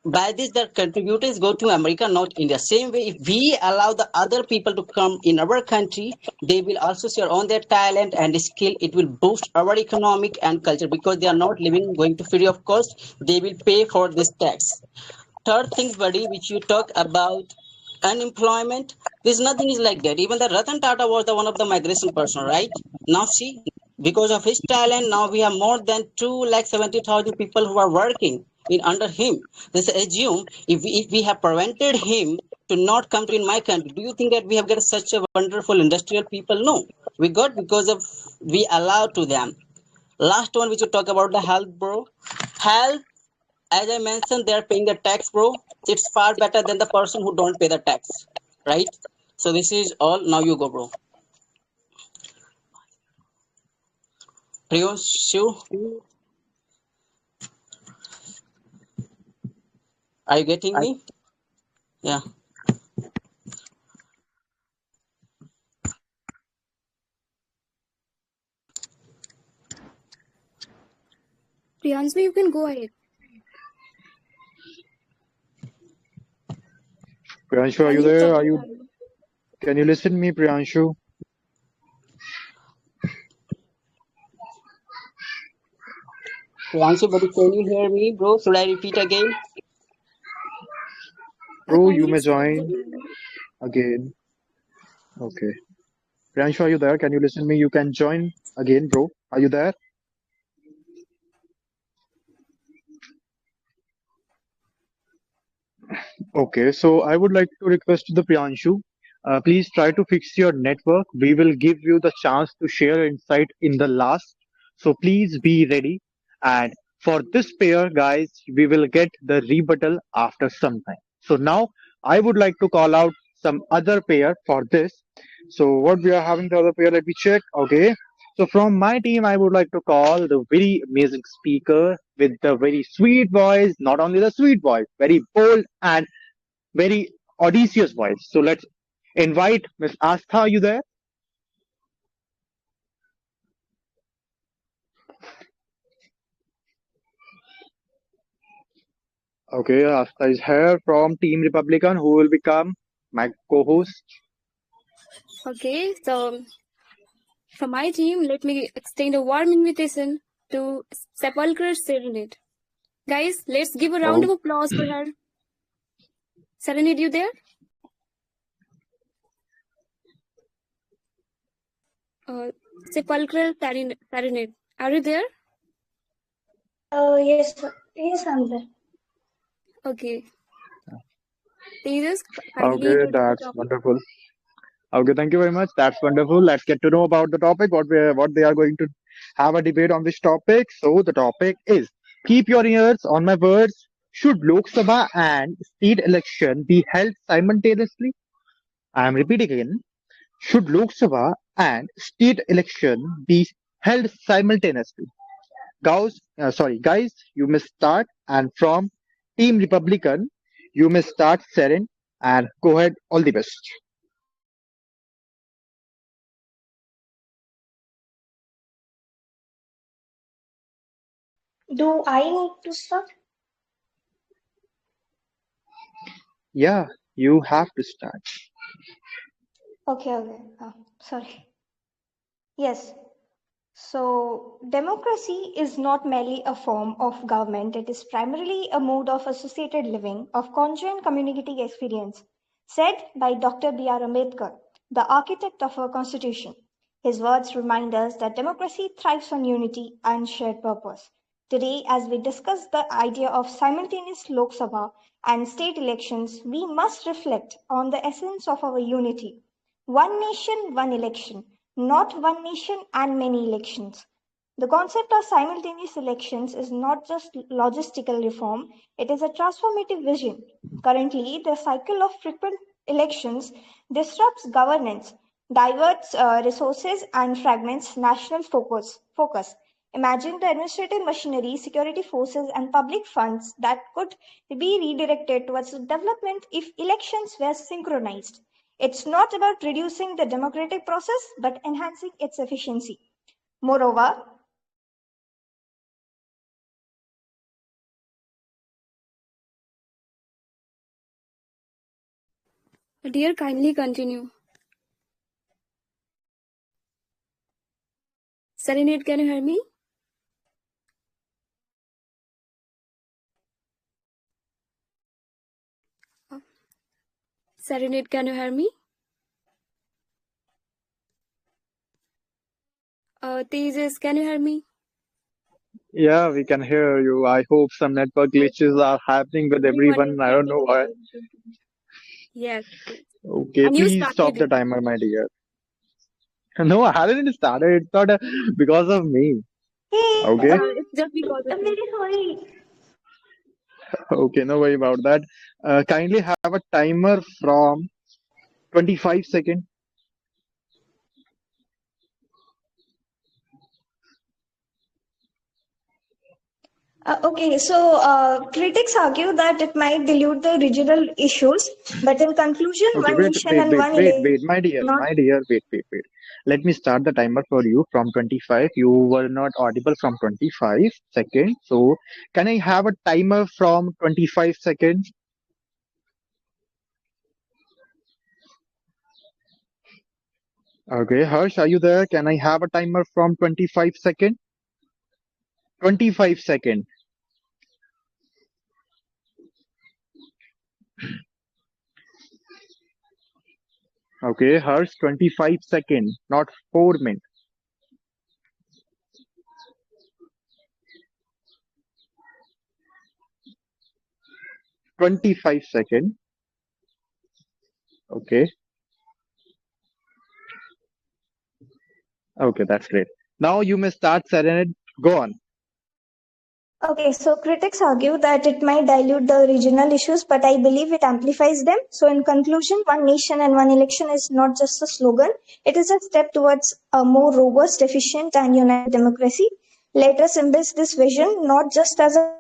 by this the contributors go to America, not India. Same way, if we allow the other people to come in our country, they will also share on their talent and skill. It will boost our economic and culture because they are not living going to free of cost. They will pay for this tax. Third things, buddy, which you talk about unemployment, there's nothing is like that. Even the Ratan Tata was the one of the migration person, right? Now see, because of his talent, now we have more than 2,70,000 people who are working in under him. Let's assume if we have prevented him to not come to in my country, do you think that we have got such a wonderful industrial people? No, we got because of we allow to them. Last one, which you talk about the health, bro. Health, as I mentioned, they're paying the tax, bro. It's far better than the person who don't pay the tax, right? So this is all. Now you go, bro. Priyanshu, are you getting me? Yeah. Priyanshu, you can go ahead. Priyanshu, are you Can you there? stop Are the you? timer? Can you listen me, Priyanshu? Priyanshu, buddy, can you hear me, bro? Should I repeat again? Bro, you Kindly may stop the join timer. again. Okay. Priyanshu, are you there? Can you listen me? You can join again, bro. Are you there? Okay, so I would like to request the Priyanshu, please try to fix your network. We will give you the chance to share insight in the last. So please be ready. And for this pair, guys, we will get the rebuttal after some time. So now I would like to call out some other pair for this. So what we are having the other pair, let me check. Okay. So from my team, I would like to call the very amazing speaker with the very sweet voice, not only the sweet voice, very bold and very audacious voice. So let's invite Miss Astha. Are you there? Okay, Astha is here from Team Republican, who will become my co-host. Okay, so from my team, let me extend a warm invitation to Sepulchre Serenade. Guys, let's give a round of Oh, applause for her. Serenade, you there? Sepulchral Serenade, are you there? Yes, yes, I'm there. Okay. Tejas, kindly okay, introduce the that's topic. wonderful. Okay, thank you very much. That's wonderful. Let's get to know about the topic. What they are going to have a debate on this topic. So the topic is keep your ears on my words. Should Lok Sabha and state election be held simultaneously? I am repeating again. Should Lok Sabha and state election be held simultaneously? Guys, you may start, and from Team Republican, you may start, Seren, and go ahead. All the best. Do I need to start? Yeah, you have to start. Okay, okay. Sorry. Yes. So, democracy is not merely a form of government, it is primarily a mode of associated living, of conjoined community experience, said by Dr. B.R. Ambedkar, the architect of our constitution. His words remind us that democracy thrives on unity and shared purpose. Today, as we discuss the idea of simultaneous Lok Sabha and state elections, we must reflect on the essence of our unity. One nation, one election, not one nation and many elections. The concept of simultaneous elections is not just logistical reform, it is a transformative vision. Currently, the cycle of frequent elections disrupts governance, diverts resources, and fragments national focus. Imagine the administrative machinery, security forces, and public funds that could be redirected towards development if elections were synchronized. It's not about reducing the democratic process, but enhancing its efficiency. Moreover, Dear, kindly continue. Serenade, can you hear me? Serenade, can you hear me? Tejas, can you hear me? Yeah, we can hear you. I hope some network glitches are happening with Everyone is everyone. I don't getting know why. yes. Okay, And you please stop started the it. timer, my dear. No, I didn't start it. It's not because of me. hey, Okay, It's just because of I'm you. very sorry. okay, no worry about that. Kindly have a timer from 25 seconds. Okay, so critics argue that it might dilute the regional issues, but in conclusion, Okay, one wait, nation wait, and wait, one wait, election, wait, not my dear, wait. Let me start the timer for you from 25. You were not audible from 25 seconds. So, can I have a timer from 25 seconds? Okay, Harsh, are you there? Can I have a timer from 25 second? 25 second. Okay, Harsh, 25 second, not 4 minutes. 25 second. Okay. Okay, that's great. Now you may start, Serenade. Go on. Okay, so critics argue that it might dilute the regional issues, but I believe it amplifies them. So, in conclusion, one nation and one election is not just a slogan, it is a step towards a more robust, efficient, and united democracy. Let us embrace this vision not just as a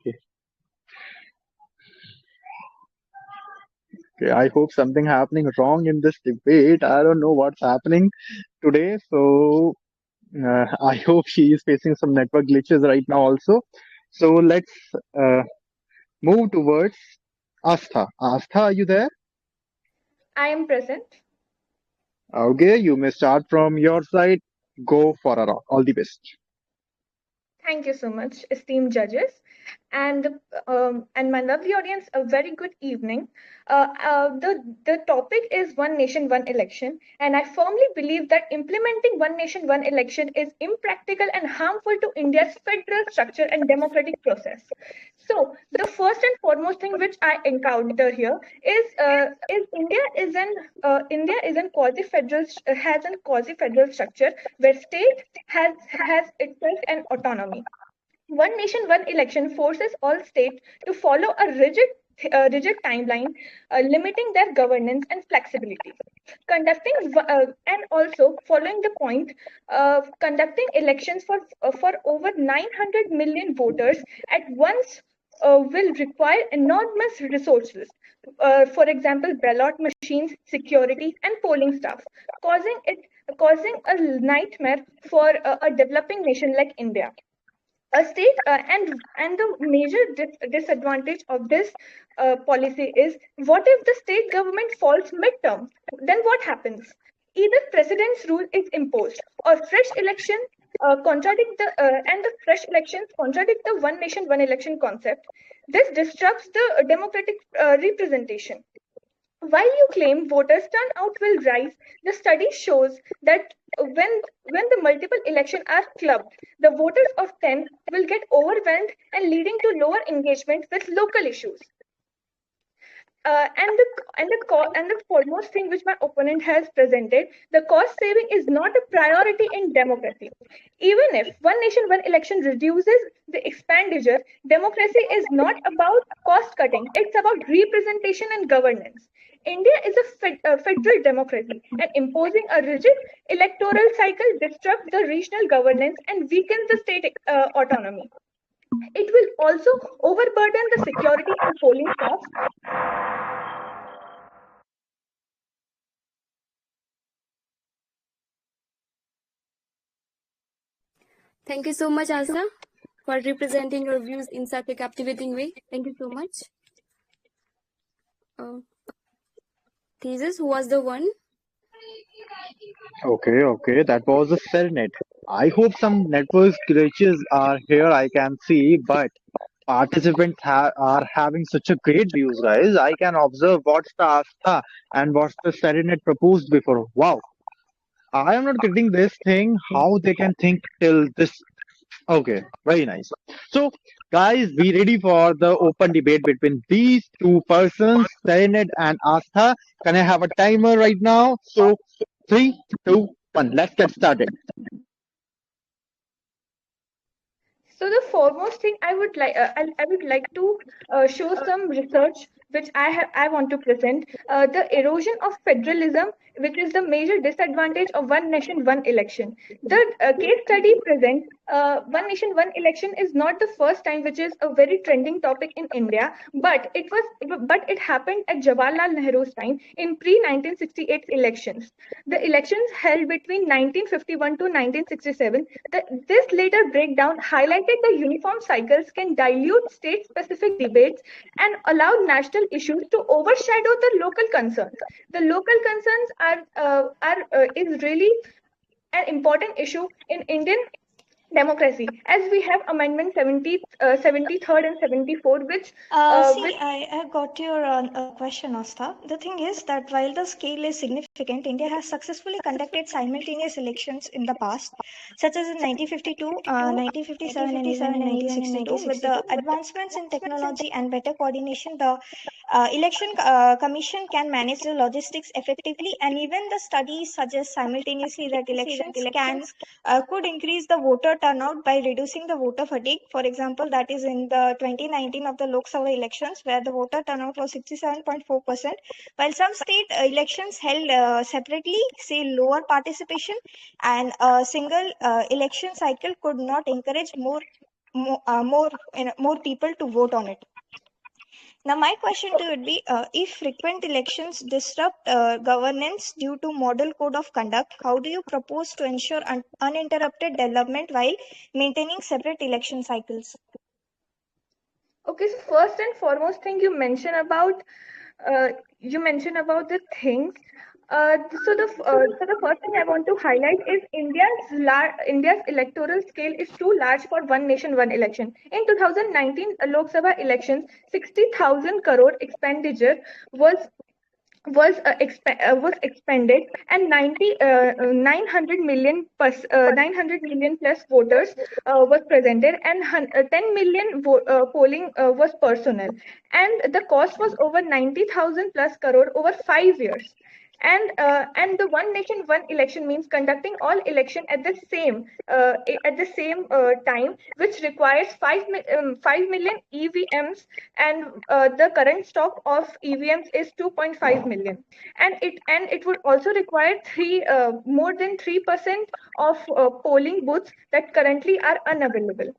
Okay. Okay, I hope something happening wrong in this debate. I don't know what's happening today. So I hope she is facing some network glitches right now also. So let's uh, move towards Astha. Astha, are you there? I am present. Okay, you may start from your side. Go for a rock. All the best. Thank you so much, esteemed judges, and my lovely audience. A very good evening. The topic is one nation, one election, and I firmly believe that implementing one nation, one election is impractical and harmful to India's federal structure and democratic process. So the first and foremost thing which I encounter here is India is an quasi federal has a quasi federal structure where state has itself an autonomy. One nation, one election forces all states to follow a rigid timeline, limiting their governance and flexibility. And also following the point, conducting elections for over 900 million voters at once will require enormous resources. For example, ballot machines, security, and polling staff, causing a nightmare for a developing nation like India. A state and the major disadvantage of this policy is, what if the state government falls midterm? Then what happens? Either president's rule is imposed or fresh election contradict the and the fresh elections contradict the one nation one election concept. This disrupts the democratic representation. While you claim voters turnout will rise, the study shows that when the multiple elections are clubbed, the voters of 10 will get overwhelmed and leading to lower engagement with local issues. And the foremost thing which my opponent has presented, the cost saving is not a priority in democracy. Even if one nation, one election reduces the expenditure, democracy is not about cost cutting. It's about representation and governance. India is a federal democracy, and imposing a rigid electoral cycle disrupts the regional governance and weakens the state autonomy. It will also overburden the security and polling staff. Thank you so much, Asa, for representing your views in such a captivating way. Thank you so much. Thesis, who was the one? Okay, that was a Serenade. I hope some network glitches are here. I can see, but participants are having such a great views, guys. I can observe what's the Astha and what's the Serenade proposed before. Wow, I am not getting this thing. How they can think till this? Okay, very nice. So, guys, be ready for the open debate between these two persons, Serenade and Astha. Can I have a timer right now? So, 3, 2, 1. Let's get started. So the foremost thing I would like to show some research which I want to present, the erosion of federalism, which is the major disadvantage of one nation, one election. The case study presents one nation, one election is not the first time, which is a very trending topic in India, but it happened at Jawaharlal Nehru's time in pre-1968 elections. The elections held between 1951 to 1967. This later breakdown highlighted the uniform cycles can dilute state-specific debates and allow national issues to overshadow the local concerns. The local concerns is really an important issue in Indian democracy, as we have amendment 73rd and 74, which I got your question, Asta. The thing is that while the scale is significant, India has successfully conducted simultaneous elections in the past, such as in 1952, 1957, and even in 1962. With the advancements in technology and better coordination, the election commission can manage the logistics effectively, and even the studies suggest simultaneously that elections could increase the voter turnout by reducing the voter fatigue. For example, that is in the 2019 of the Lok Sabha elections, where the voter turnout was 67.4%, while some state elections held separately, say lower participation, and a single election cycle could not encourage more people to vote on it. Now, my question to you would be, if frequent elections disrupt governance due to model code of conduct, how do you propose to ensure uninterrupted development while maintaining separate election cycles? Okay, so first and foremost thing you mentioned about the things. So the first thing I want to highlight is India's electoral scale is too large for one nation, one election. In 2019 Lok Sabha elections, 60,000 crore expenditure was expended, and 900 million plus voters was presented, and 10 million polling was personnel, and the cost was over 90,000 plus crore over 5 years. And the one nation one election means conducting all election at the same time, which requires 5 million EVMs, and the current stock of EVMs is 2.5 million, and it would also require more than 3% of polling booths that currently are unavailable,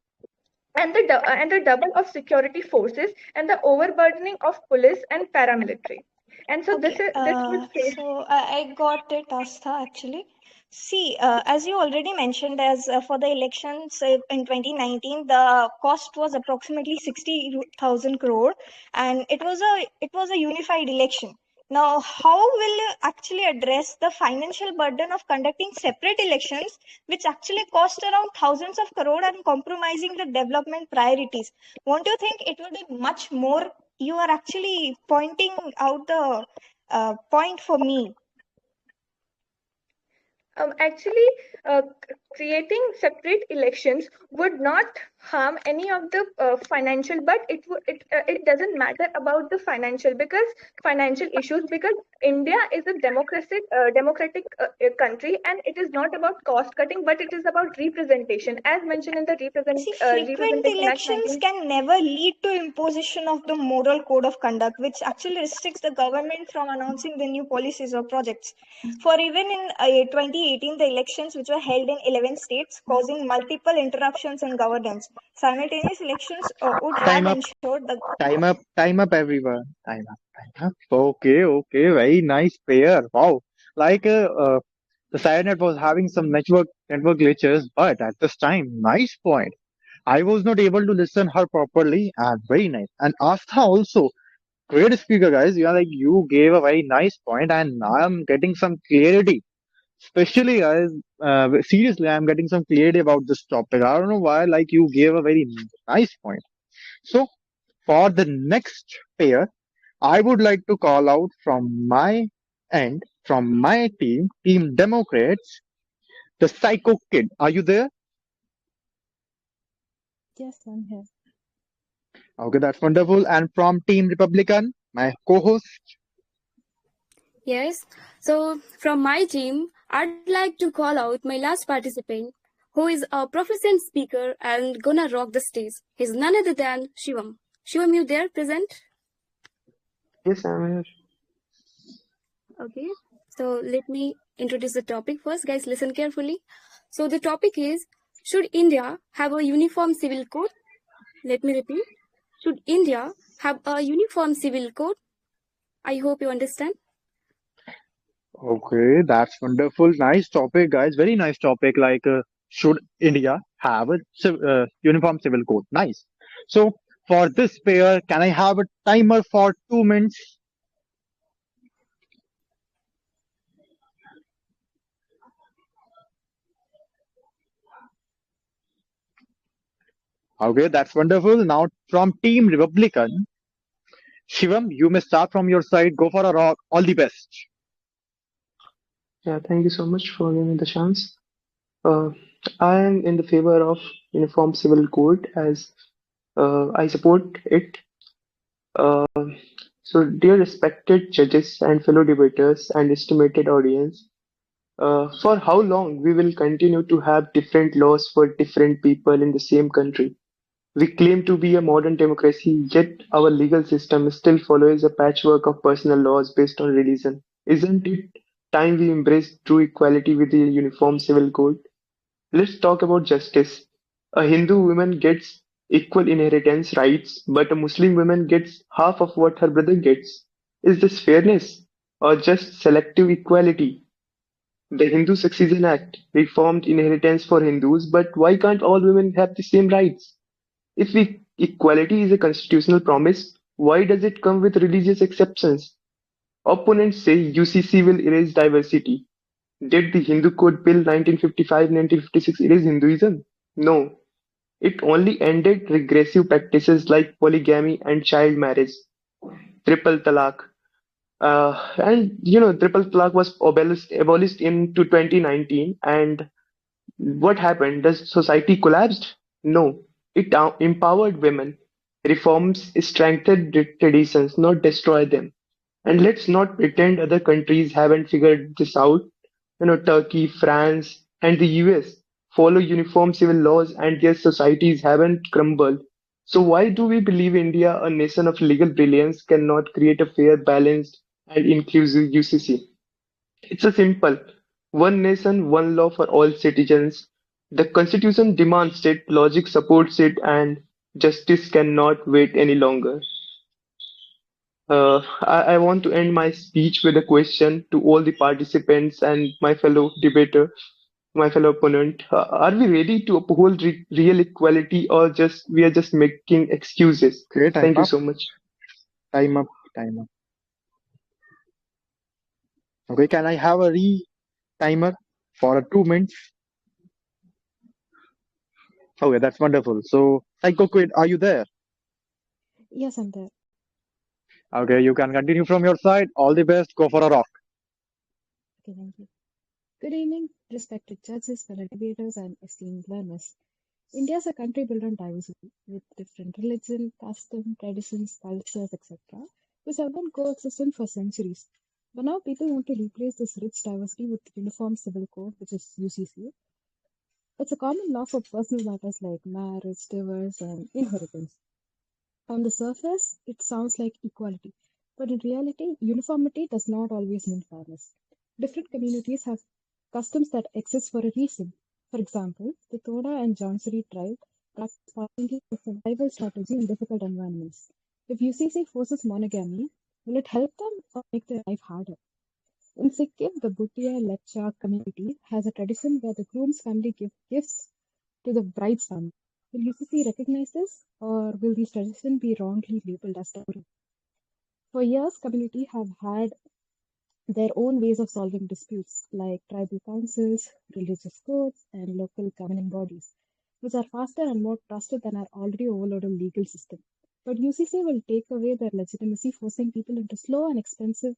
and the double of security forces, and the overburdening of police and paramilitary. And so Okay, this would face. so I got it, Astha, actually. See, as you already mentioned, as for the elections in 2019, the cost was approximately 60,000 crore, and it was a unified election. Now, how will you actually address the financial burden of conducting separate elections, which actually cost around thousands of crore and compromising the development priorities? Won't you think it would be much more? You are actually pointing out the point for me. Actually, creating separate elections would not harm any of the financial, but it doesn't matter about the financial issues, because India is a democratic country, and it is not about cost cutting, but it is about representation, as mentioned in the frequent Representation Act elections can never lead to imposition of the moral code of conduct, which actually restricts the government from announcing the new policies or projects. For even in 2018, the elections which were held in 11 states, causing multiple interruptions in governance. Simultaneous elections would have Time up. ensured the Time up, everyone. Time up. Okay. Very nice pair. Wow. Like the Cynet was having some network glitches, but at this time, nice point. I was not able to listen her properly, and very nice. And Astha also, great speaker, guys. You gave a very nice point, and I am getting some clarity. Especially, guys, seriously, I am getting some clarity about this topic. I don't know why. Like you gave a very nice point. So for the next pair, I would like to call out from my end, from my Team Democrats, the Psycho Kid. Are you there? Yes, I'm here. Okay, that's wonderful. And from Team Republican, my co-host. Yes. So from my team, I'd like to call out my last participant, who is a proficient speaker and gonna rock the stage. He's none other than Shivam. Shivam, you there, present? Yes, I'm here. Okay, so let me introduce the topic first. Guys, listen carefully. So the topic is, should India have a uniform civil code? Let me repeat. Should India have a uniform civil code? I hope you understand. Okay, that's wonderful. Nice topic, guys. Very nice topic. Should India have a uniform civil code? Nice. So, for this pair, can I have a timer for 2 minutes? Okay, that's wonderful. Now, from Team Republican, Shivam, you may start from your side. Go for a rock. All the best. Yeah, thank you so much for giving me the chance. Uh, I am in the favor of uniform civil code as I support it. Uh, so, dear respected judges and fellow debaters and estimated audience, for how long we will continue to have different laws for different people in the same country? We claim to be a modern democracy, yet our legal system still follows a patchwork of personal laws based on religion. Isn't it time we embrace true equality with a uniform civil code? Let's talk about justice. A Hindu woman gets equal inheritance rights, but a Muslim woman gets half of what her brother gets. Is this fairness or just selective equality? The Hindu Succession Act reformed inheritance for Hindus, but why can't all women have the same rights? If equality is a constitutional promise, why does it come with religious exceptions? Opponents say UCC will erase diversity. Did the Hindu Code Bill 1955-1956 erase Hinduism? No. It only ended regressive practices like polygamy and child marriage. Triple talaq. Triple talaq was abolished in 2019, and what happened? Does society collapsed? No. It empowered women. Reforms strengthened traditions, not destroy them. And let's not pretend other countries haven't figured this out. Turkey, France, and the US follow uniform civil laws and their societies haven't crumbled. So why do we believe India, a nation of legal brilliance, cannot create a fair, balanced, and inclusive UCC? It's a simple one nation, one law for all citizens. The constitution demands it, logic supports it, and justice cannot wait any longer. I want to end my speech with a question to all the participants and my fellow debater, my fellow opponent. Are we ready to uphold real equality, or just we are just making excuses? Okay, time Thank you up. so much. Time up. Time up. Okay, can I have a timer for 2 minutes? Okay, that's wonderful. So, Psycho Quid, are you there? Yes, I'm there. Okay, you can continue from your side. All the best. Go for a rock. Okay, thank you. Good evening, respected judges, fellow debaters, and esteemed learners. India is a country built on diversity, with different religion, custom, traditions, cultures, etc., which have been coexistent for centuries. But now people want to replace this rich diversity with uniform civil code, which is UCC. It's a common law for personal matters like marriage, divorce, and inheritance. On the surface, it sounds like equality, but in reality, uniformity does not always mean fairness. Different communities have customs that exist for a reason. For example, the Toda and Jaunsari tribe practice polygamy as a survival strategy in difficult environments. If UCC forces monogamy, will it help them or make their life harder? In Sikkim, the Bhutia Lepcha community has a tradition where the groom's family give gifts to the bride's family. Will UCC recognize this, or will these traditions be wrongly labeled as taboo? For years, communities have had their own ways of solving disputes, like tribal councils, religious codes, and local governing bodies, which are faster and more trusted than our already overloaded legal system. But UCC will take away their legitimacy, forcing people into slow and expensive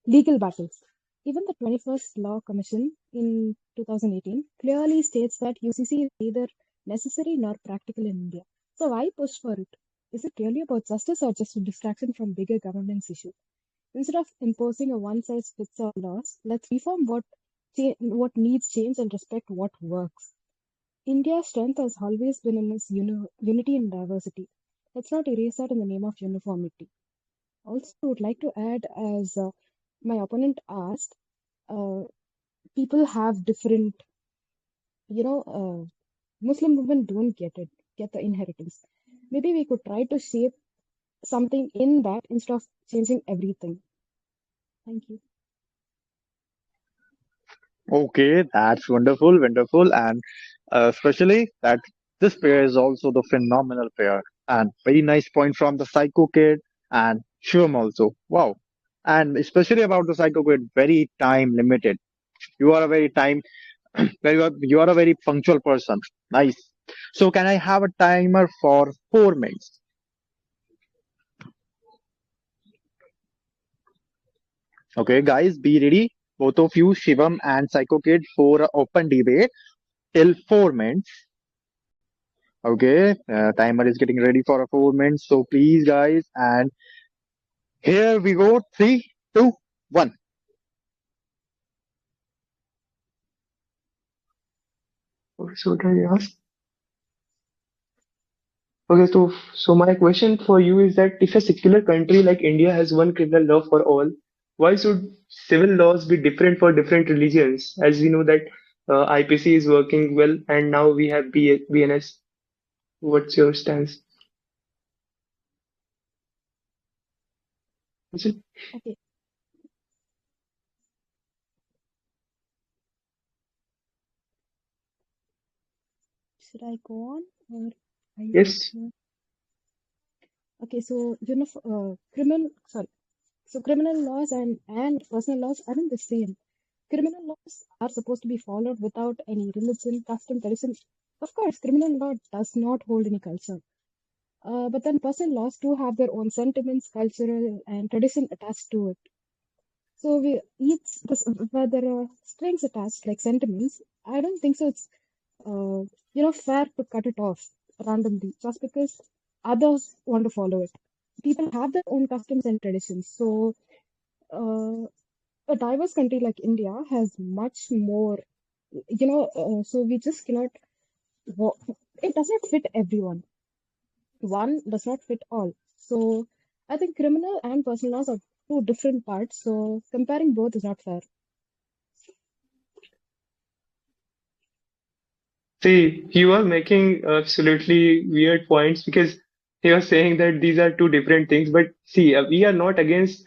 legal battles. Even the 21st Law Commission in 2018 clearly states that UCC is neither necessary nor practical in India. So why push for it? Is it really about justice or just a distraction from bigger governance issues? Instead of imposing a one-size-fits-all laws, let's reform what needs change and respect what works. India's strength has always been in its unity and diversity. Let's not erase that in the name of uniformity. Also, I would like to add, as my opponent asked, people have different, Muslim women don't get the inheritance. Maybe we could try to shape something in that instead of changing everything. Thank you. Okay, that's wonderful, wonderful, and especially that this pair is also the phenomenal pair, and very nice point from the Psycho Kid and Shum also. Wow, and especially about the Psycho Kid, very time limited. You are a very time, you are a very punctual person. Nice. So can I have a timer for 4 minutes? Okay, guys, be ready. Both of you, Shivam and Psycho Kid, for an open debate till 4 minutes. Okay, timer is getting ready for a 4 minutes. So please, guys, and here we go. Three, two, one. So what I ask? Okay, so my question for you is that if a secular country like India has one criminal law for all, why should civil laws be different for different religions? As we know that IPC is working well, and now we have BNS. What's your stance? Is it? Okay. Should I go on or are you Yes. here? Okay, so criminal laws and personal laws aren't the same. Criminal laws are supposed to be followed without any religion, custom, tradition. Of course, criminal law does not hold any culture. But then personal laws do have their own sentiments, cultural, and tradition attached to it. So where there are strings attached like sentiments, I don't think so. It's fair to cut it off randomly just because others want to follow it. People have their own customs and traditions. So uh, a diverse country like India has much more, so we just cannot, wa- it does not fit everyone. One does not fit all. So I think criminal and personal laws are two different parts. So comparing both is not fair. See, you are making absolutely weird points because you are saying that these are two different things. But see, we are not against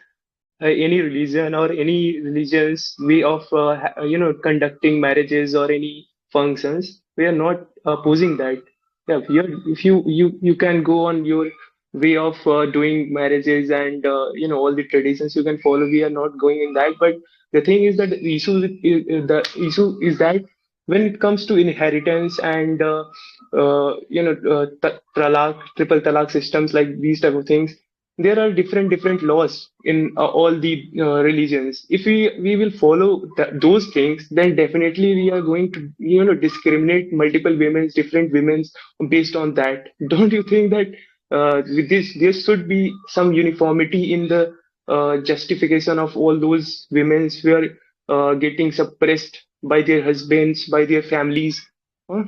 any religion or any religion's way of conducting marriages or any functions. We are not opposing that. Yeah, if you can go on your way of doing marriages and all the traditions you can follow. We are not going in that. But the thing is that the issue is that when it comes to inheritance and triple talaq systems like these type of things, there are different laws in all the religions. If we will follow those things, then definitely we are going to discriminate multiple women's different women's based on that. Don't you think that with this there should be some uniformity in the justification of all those women's who are getting suppressed by their husbands, by their families? Huh?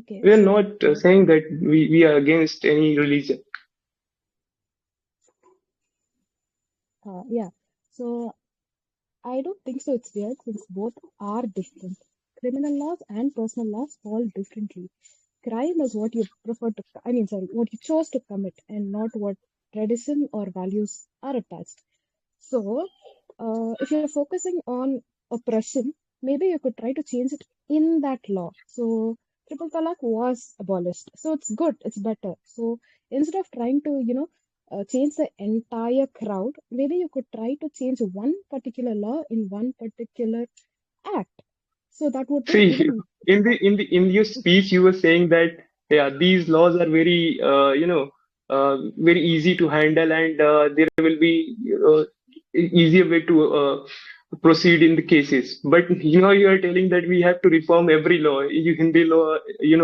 Okay, We are so not saying that we are against any religion. yeah, so I don't think so. It's weird since both are different. Criminal laws and personal laws fall differently. Crime is what you what you chose to commit and not what tradition or values are attached. So, if you're focusing on oppression, maybe you could try to change it in that law. So, triple talaq was abolished. So, it's good, it's better. So, instead of trying to, change the entire crowd, maybe you could try to change one particular law in one particular act. So, that would be See, even. in your speech, you were saying that yeah, these laws are very very easy to handle, and there will be easier way to proceed in the cases. But you are telling that we have to reform every law. You Hindi law,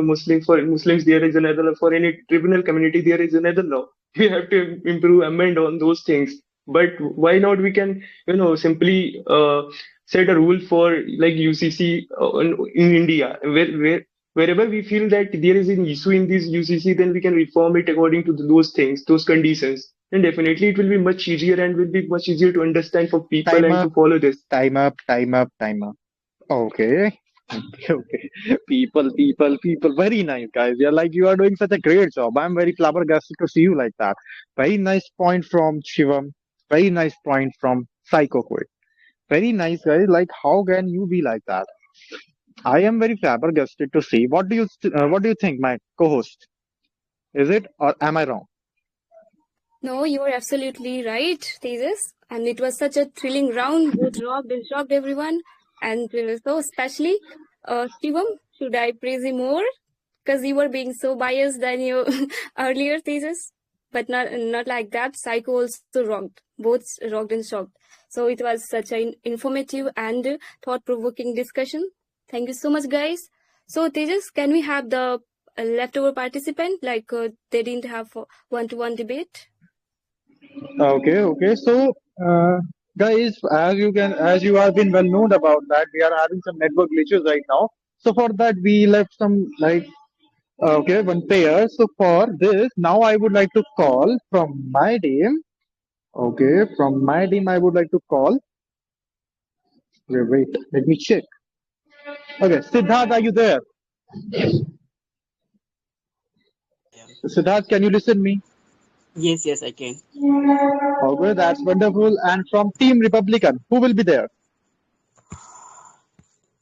Muslim for Muslims there is another law. For any tribunal community there is another law. We have to improve, amend on those things. But why not? We can simply set a rule for like UCC in India, where Wherever we feel that there is an issue in this UCC, then we can reform it according to those things, those conditions. Then definitely it will be much easier and will be much easier to understand for people Time and up, to follow this. time up, time up, time up. Okay. Okay, okay. People. Very nice, guys. You're like, you are doing such a great job. I'm very flabbergasted to see you like that. Very nice point from Shivam. Very nice point from Psycho Quid. Very nice, guys. Like, how can you be like that? I am very flabbergasted to see. What do you think, my co-host? Is it or am I wrong? No, you are absolutely right, Tejas. And it was such a thrilling round. Both rocked and shocked everyone. And so especially, Shivam, should I praise you more? Because you were being so biased than you earlier, Tejas. But not like that. Psycho also rocked. Both rocked and shocked. So it was such an informative and thought-provoking discussion. Thank you so much, guys. So Tejas, can we have the leftover participant? Like they didn't have one-to-one debate. Okay, okay. So, guys, as you have been well known about that, we are having some network glitches right now. So for that, we left some like okay, one pair. So for this, now I would like to call from my team. Okay, from my team, I would like to call. Wait, let me check. Okay, Siddharth, are you there? Siddharth, can you listen me? Yes, I can. Okay, that's wonderful. And from Team Republican, who will be there?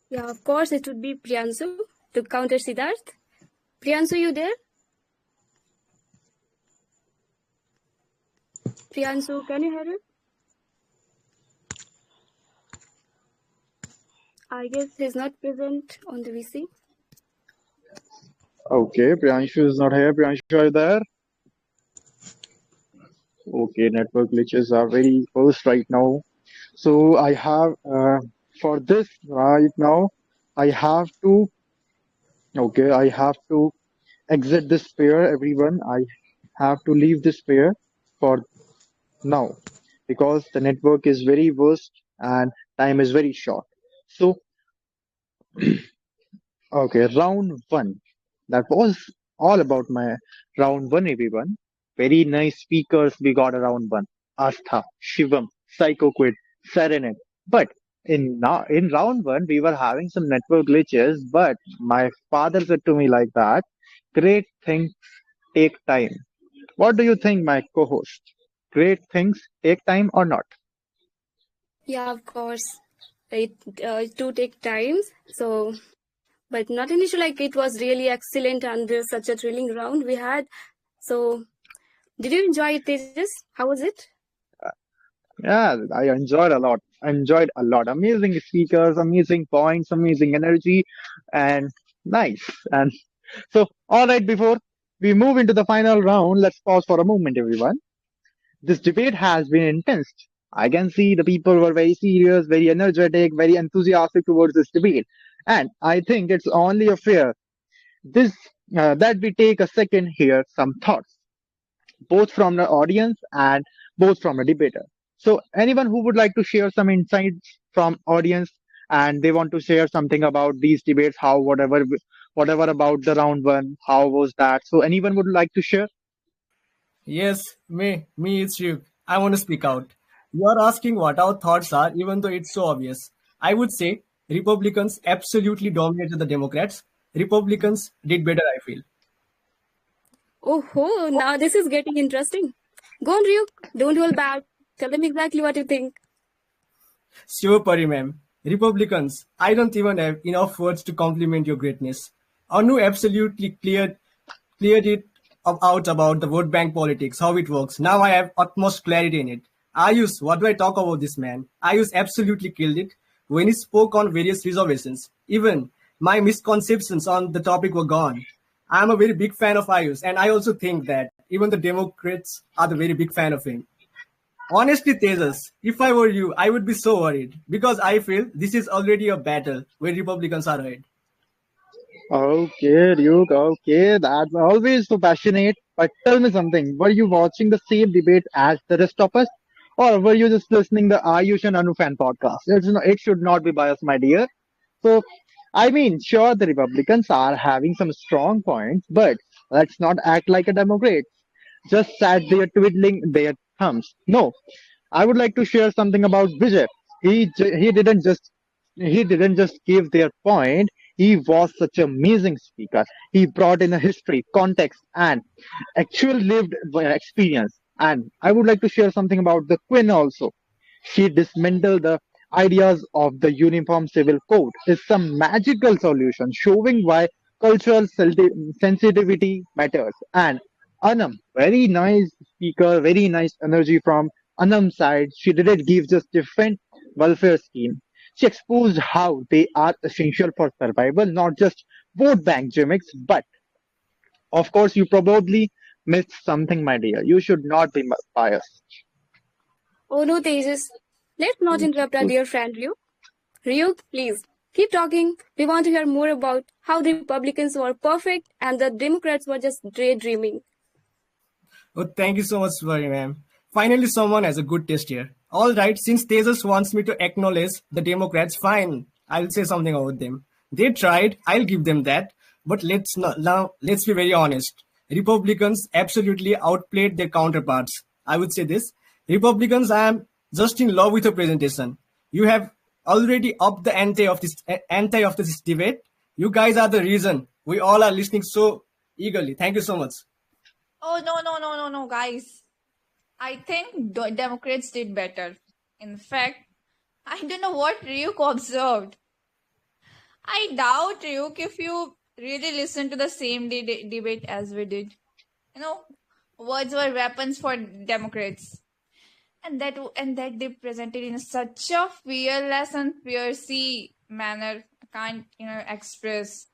Yeah, of course, it would be Priyansu to counter Siddharth. Priyansu, you there? Priyansu, can you hear us? I guess he's not present on the VC. Okay, Priyanshu is not here. Priyanshu, are you there? Okay, network glitches are very worst right now. So I have for this right now, I have to I have to exit this pair, everyone. I have to leave this pair for now because the network is very worst and time is very short. So okay, round one. That was all about my round one, everyone. Very nice speakers we got around one. Astha, Shivam, Psycho Quid, Serenade. But in round one, we were having some network glitches, but my father said to me like that, great things take time. What do you think, my co-host? Great things take time or not? Yeah, of course. It do take time. So, but not an issue. Like it was really excellent and such a thrilling round we had. So, did you enjoy it, Tejas? How was it? Yeah, I enjoyed a lot. Enjoyed a lot. Amazing speakers, amazing points, amazing energy, and nice. And so, all right, before we move into the final round, let's pause for a moment, everyone. This debate has been intense. I can see the people were very serious, very energetic, very enthusiastic towards this debate. And I think it's only a fair this that we take a second here some thoughts both from the audience and both from a debater. So anyone who would like to share some insights from audience and they want to share something about these debates, how whatever about the round one, how was that? So anyone would like to share? Yes, me, it's you. I want to speak out. You are asking what our thoughts are, even though it's so obvious. I would say Republicans absolutely dominated the Democrats. Republicans did better, I feel. Oh, now this is getting interesting. Go on, Ryuk. Don't hold back. Tell them exactly what you think. Sure, Pari ma'am. Republicans, I don't even have enough words to compliment your greatness. Anu absolutely cleared it out about the vote bank politics, how it works. Now I have utmost clarity in it. Ayush, what do I talk about this man? Ayush absolutely killed it when he spoke on various reservations. Even my misconceptions on the topic were gone. I am a very big fan of Ayush, and I also think that even the Democrats are the very big fan of him. Honestly, Tejas, if I were you, I would be so worried because I feel this is already a battle where Republicans are ahead. Okay, Duke, okay, that's always so passionate. But tell me something, were you watching the same debate as the rest of us? Or were you just listening the Ayush and Anu fan podcast? It should not be biased, my dear. So I mean, sure, the Republicans are having some strong points, but let's not act like a Democrat. Just sat there twiddling their thumbs. No, I would like to share something about Vijay. He didn't just give their point. He was such an amazing speaker. He brought in a history, context, and actual lived experience. And I would like to share something about the Queen also. She dismantled the ideas of the Uniform Civil Code is some magical solution showing why cultural sensitivity matters. And Anam, very nice speaker, very nice energy from Anam's side. She didn't give just different welfare scheme. She exposed how they are essential for survival, not just vote bank gimmicks, but of course you probably missed something, my dear. You should not be biased. Oh no, Tejas. Let's not interrupt our dear friend Ryuk. Ryuk, please, keep talking. We want to hear more about how the Republicans were perfect and the Democrats were just daydreaming. Oh, thank you so much, Svari ma'am. Finally, someone has a good taste here. All right, since Tejas wants me to acknowledge the Democrats, fine, I'll say something about them. They tried, I'll give them that. But let's be very honest. Republicans absolutely outplayed their counterparts. I would say this. Republicans, I am just in love with your presentation. You have already upped the ante of this debate. You guys are the reason we all are listening so eagerly. Thank you so much. Oh, no, guys. I think Democrats did better. In fact, I don't know what Ryuk observed. I doubt, Ryuk, if you really listened to the same debate as we did. You know, words were weapons for Democrats. And that they presented in such a fearless and fiercey manner. I can't, express.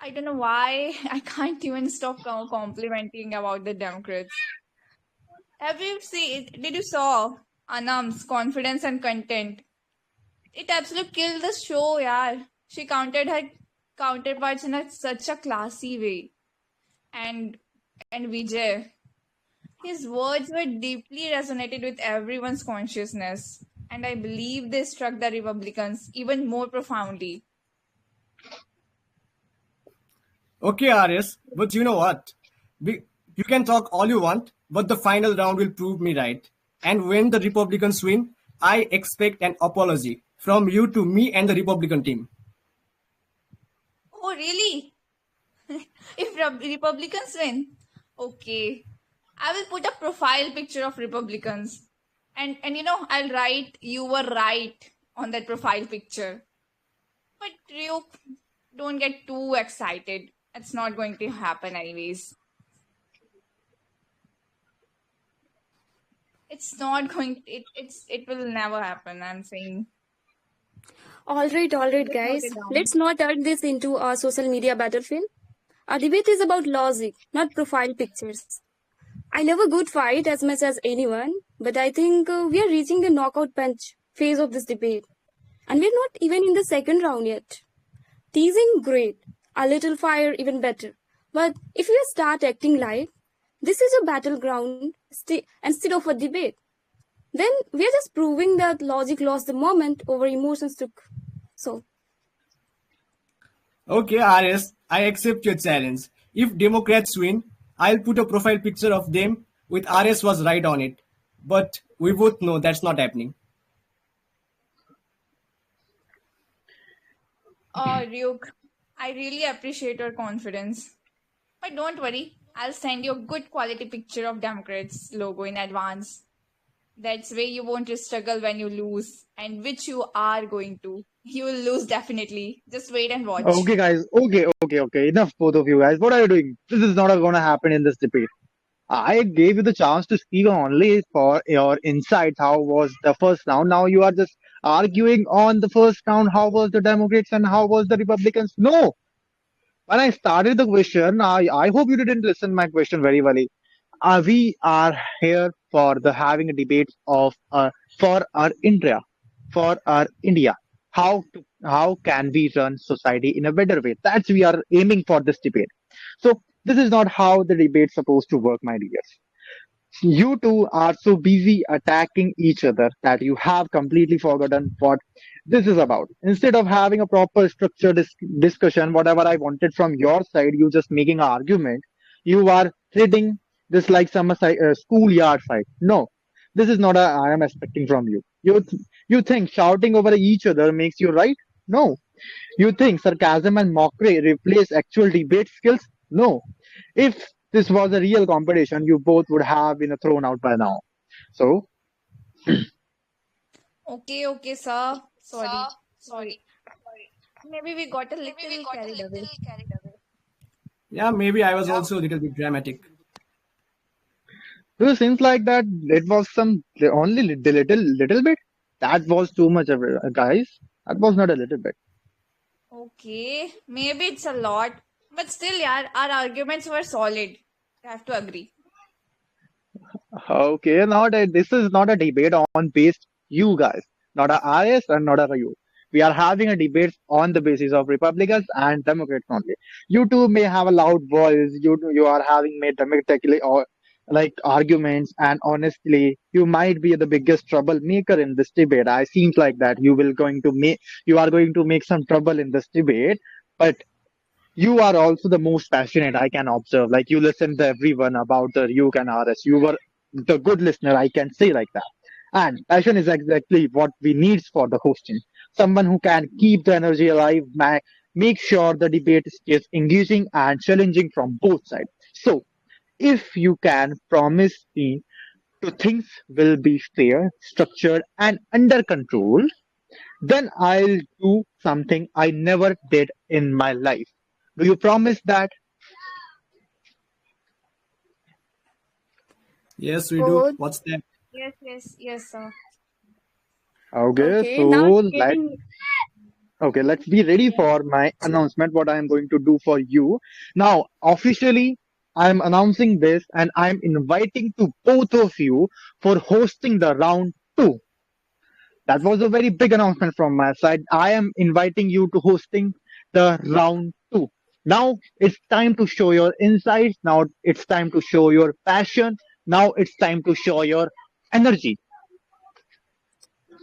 I don't know why I can't even stop complimenting about the Democrats. Did you saw Anam's confidence and content? It absolutely killed the show, yeah. She countered her counterparts in such a classy way. And Vijay, his words were deeply resonated with everyone's consciousness. And I believe they struck the Republicans even more profoundly. Okay, RS, but you know what? You can talk all you want, but the final round will prove me right. And when the Republicans win, I expect an apology from you to me and the Republican team. Oh, really? If Republicans win? Okay. I will put a profile picture of Republicans. And I'll write, "You were right" on that profile picture. But Ryuk, don't get too excited. It's not going to happen anyways. It's not going. It will never happen. I'm saying. All right, guys. Let's not turn this into a social media battlefield. Our debate is about logic, not profile pictures. I love a good fight as much as anyone, but I think we are reaching the knockout punch phase of this debate. And we're not even in the second round yet. Teasing, great. A little fire, even better. But if we start acting like this is a battleground instead of a debate, then we're just proving that logic lost the moment over emotions took. So. Okay, RS, I accept your challenge. If Democrats win, I'll put a profile picture of them with RS was right on it. But we both know that's not happening. Oh, Ryuk, I really appreciate your confidence. But don't worry, I'll send you a good quality picture of Democrats logo in advance. That's way you won't struggle when you lose, and which you are going to. You will lose definitely. Just wait and watch. Okay, guys. Okay. Enough, both of you guys. What are you doing? This is not going to happen in this debate. I gave you the chance to speak only for your insights. How was the first round? Now you are just arguing on the first round. How was the Democrats and how was the Republicans? No. When I started the question, I hope you didn't listen my question very well. We are here for the having a debate of for our India. How can we run society in a better way? That's we are aiming for this debate. So this is not how the debate's supposed to work, my dears. You two are so busy attacking each other that you have completely forgotten what this is about. Instead of having a proper structured discussion, whatever I wanted from your side, you just making an argument. You are treating this like some schoolyard fight. No, this is not a I am expecting from you. You think shouting over each other makes you right? No. You think sarcasm and mockery replace actual debate skills? No. If this was a real competition, you both would have been thrown out by now. So, Okay, sir. Sorry. Maybe we got a little carried away. Yeah, maybe I was also a little bit dramatic. it seems like that it was some only little bit. That was too much, guys. That was not a little bit. Okay, maybe it's a lot, but still, yeah, our arguments were solid. I have to agree. Okay, now that this is not a debate on based you guys, not a RS and not a you. We are having a debate on the basis of Republicans and Democrats only. You two may have a loud voice. You are having made democratically or like arguments, and honestly, you might be the biggest troublemaker in this debate. I seems like that you are going to make some trouble in this debate, but you are also the most passionate I can observe. Like you listen to everyone about the Duke and RS. You were the good listener, I can say like that. And passion is exactly what we need for the hosting. Someone who can keep the energy alive, make sure the debate is engaging and challenging from both sides. So, if you can promise me to things will be fair, structured, and under control, then I'll do something I never did in my life. Do you promise that? Yes, we do. Oh, What's that? Yes, sir. Okay, okay. so Now it's let getting okay, let's be ready for my announcement. What I am going to do for you now. Officially, I am announcing this, and I am inviting to both of you for hosting the round two. That was a very big announcement from my side. I am inviting you to hosting the round two. Now it's time to show your insights. Now it's time to show your passion. Now it's time to show your energy.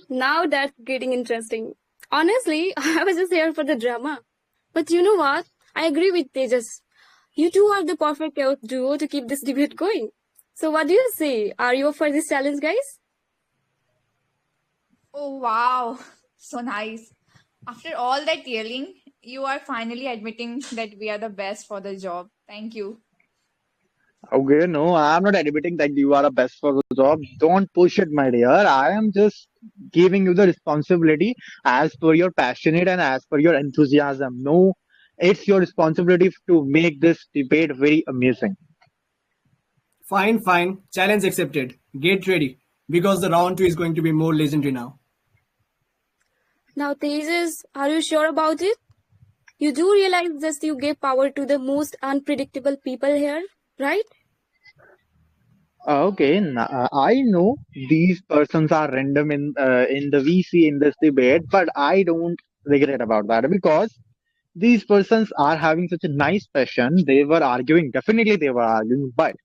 Now that's getting interesting. Honestly, I was just here for the drama. But you know what? I agree with Tejas. You two are the perfect chaos duo to keep this debate going. So what do you say? Are you up for this challenge, guys? Oh, wow. So nice. After all that yelling, you are finally admitting that we are the best for the job. Thank you. Okay, no, I'm not admitting that you are the best for the job. Don't push it, my dear. I am just giving you the responsibility as per your passionate and as per your enthusiasm. No, it's your responsibility to make this debate very amazing. Fine, fine. Challenge accepted. Get ready. Because the round two is going to be more legendary now. Now, Tejas, are you sure about it? You do realize that you gave power to the most unpredictable people here, right? Okay, I know these persons are random in the VC in this debate, but I don't regret about that because these persons are having such a nice passion. They were arguing, definitely they were arguing, but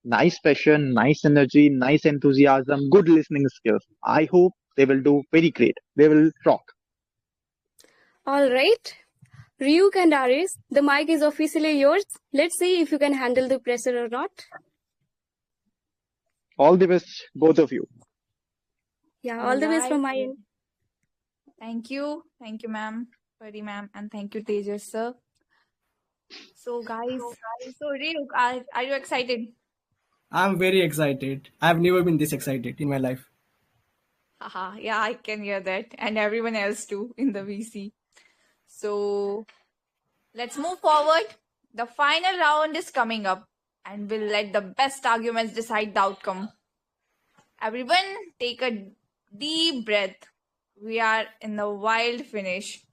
nice passion, nice energy, nice enthusiasm, good listening skills. I hope they will do very great. They will rock. All right. Ryuk and Aris, the mic is officially yours. Let's see if you can handle the pressure or not. All the best, both of you. Yeah, all the best Alright. from my end. Thank you, ma'am, Pari ma'am, and thank you, Tejas sir. So, guys, so Ryuk, are you excited? I'm very excited. I've never been this excited in my life. Haha, yeah, I can hear that, and everyone else too in the VC. So, let's move forward. The final round is coming up, and we'll let the best arguments decide the outcome. Everyone, take a deep breath. We are in the wild finish.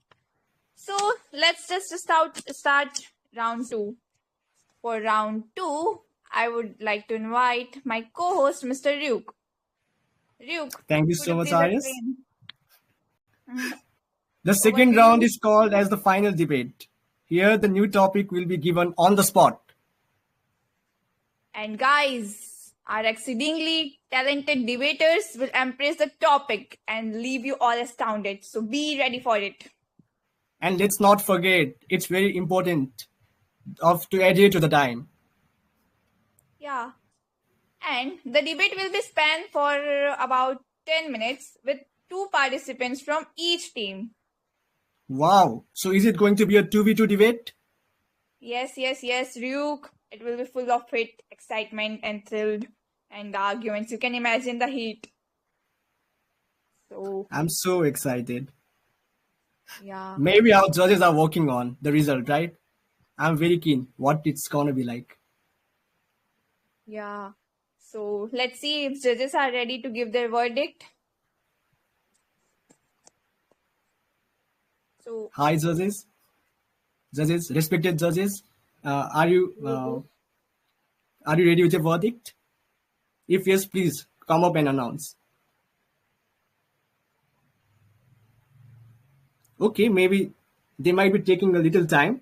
So, let's just start round two. For round two, I would like to invite my co-host, Mr. Ryuk. Ryuk, Thank you could so you much, please Arias. explain? The Over second to round you. is called as the final debate. Here, the new topic will be given on the spot. And guys, Our exceedingly talented debaters will embrace the topic and leave you all astounded. So be ready for it. And let's not forget, it's very important to adhere to the time. Yeah. And the debate will be spanned for about 10 minutes with 2 participants from each team. Wow. So is it going to be a 2v2 debate? Yes, Ryuk. It will be full of hit, excitement, and thrilled, and arguments. You can imagine the heat. So I'm so excited. yeah. Maybe our judges are working on the result, right? I'm very keen what it's gonna be like. Yeah. So let's see if judges are ready to give their verdict. So Hi, judges. Judges, respected judges, are you ready with your verdict? If yes, please come up and announce. Okay, maybe they might be taking a little time.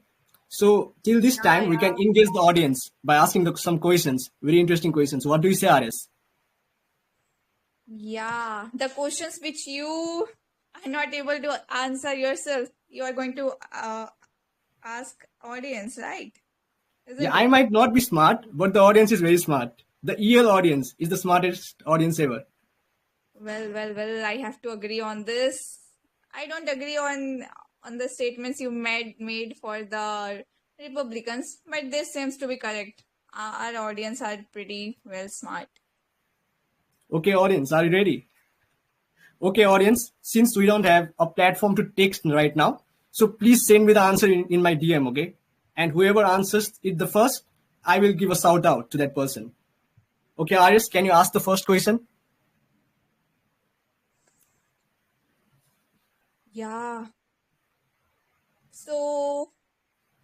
So till this time, we can engage the audience by asking some questions, very interesting questions. What do you say, RS? yeah, the questions which you are not able to answer yourself, you are going to ask audience, right? Yeah, I might not be smart, but the audience is very smart. The EL audience is the smartest audience ever. Well, I have to agree on this. I don't agree on the statements you made for the Republicans, but this seems to be correct. Our audience are pretty well smart. Okay, audience, are you ready? Okay, audience, since we don't have a platform to text right now, so please send me the answer in my DM, okay? And whoever answers it the first, I will give a shout out to that person. Okay, Aris, can you ask the first question? Yeah. So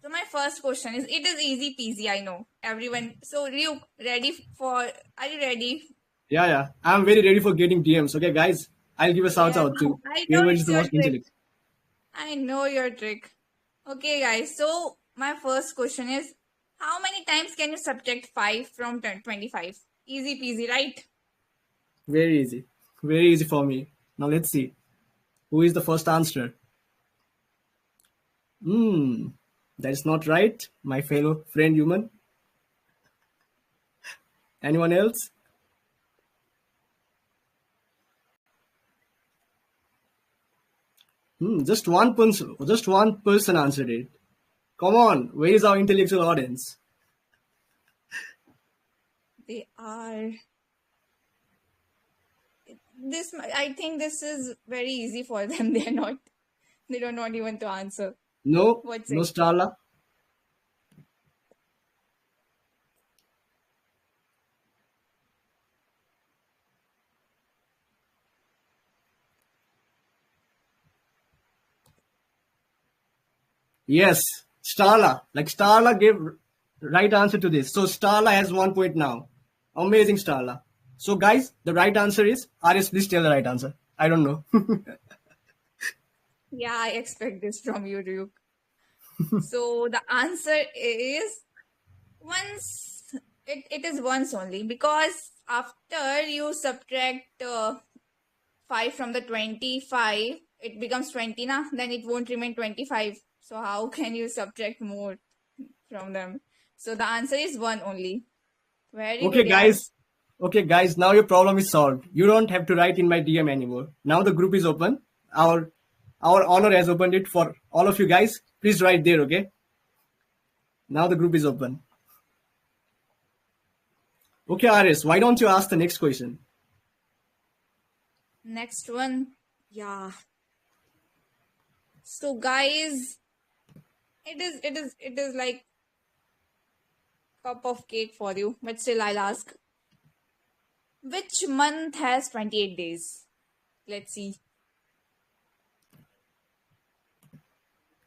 my first question is, it is easy peasy, I know. Everyone. So are you ready? Yeah. I'm very ready for getting DMs. Okay, guys, I'll give a shout out to whoever is the most intelligent. I know your trick. Okay, guys. So my first question is, how many times can you subtract 5 from 25? Easy peasy, right? Very easy. Very easy for me. Now let's see. Who is the first answer? That's not right, my fellow friend human. Anyone else? Just one person answered it. Come on, where is our intellectual audience? They are. I think this is very easy for them. They don't want even to answer. No Starla. Yes, Starla. Like Starla gave right answer to this. So Starla has 1 point now. Amazing, Starla. So guys, the right answer is RS. Please tell the right answer. I don't know. Yeah, I expect this from you, Ryuk. So the answer is once. It is once only, because after you subtract 5 from the 25, it becomes 20 na. Then it won't remain 25. So how can you subtract more from them? So the answer is 1 only. Very Okay, good, guys. Okay, guys. Now your problem is solved. You don't have to write in my DM anymore. Now the group is open. Our honor has opened it for all of you guys. Please write there, okay? Now the group is open. Okay, RS, why don't you ask the next question? Next one. Yeah. So guys, it is like cup of cake for you, but still I'll ask. Which month has 28 days? Let's see.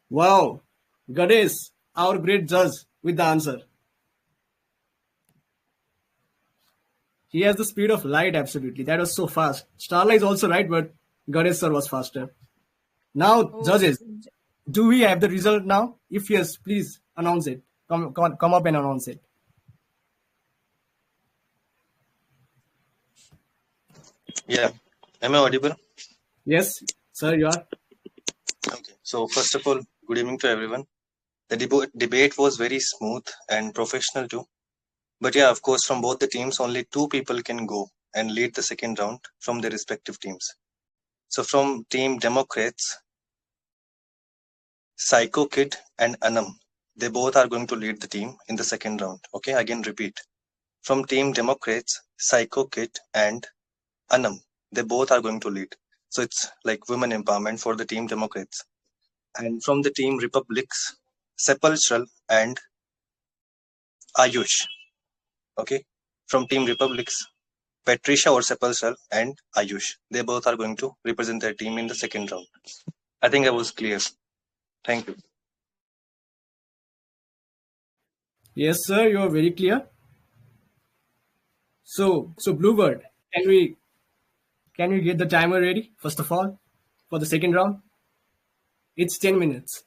Wow, Ganesh, our great judge with the answer. He has the speed of light, absolutely. That was so fast. Starla is also right, but Ganesh sir was faster. Now, judges, do we have the result now? If yes, please announce it. Come up and announce it. Yeah. Am I audible? Yes, sir, you are. Okay. So first of all, good evening to everyone. The debate was very smooth and professional too. But yeah, of course, from both the teams, only two people can go and lead the second round from their respective teams. So from Team Democrats, Psycho Kid and Anam, they both are going to lead the team in the second round. Okay, again repeat. From Team Democrats, Psycho Kid and Anam, they both are going to lead. So it's like women empowerment for the Team Democrats. And from the Team Republics, Sepulchral and Ayush. Okay, from Team Republics, Patricia or Sepulchral and Ayush. They both are going to represent their team in the second round. I think I was clear. Thank you. Yes, sir, you are very clear. So Bluebird, can we get the timer ready first of all for the second round? It's 10 minutes.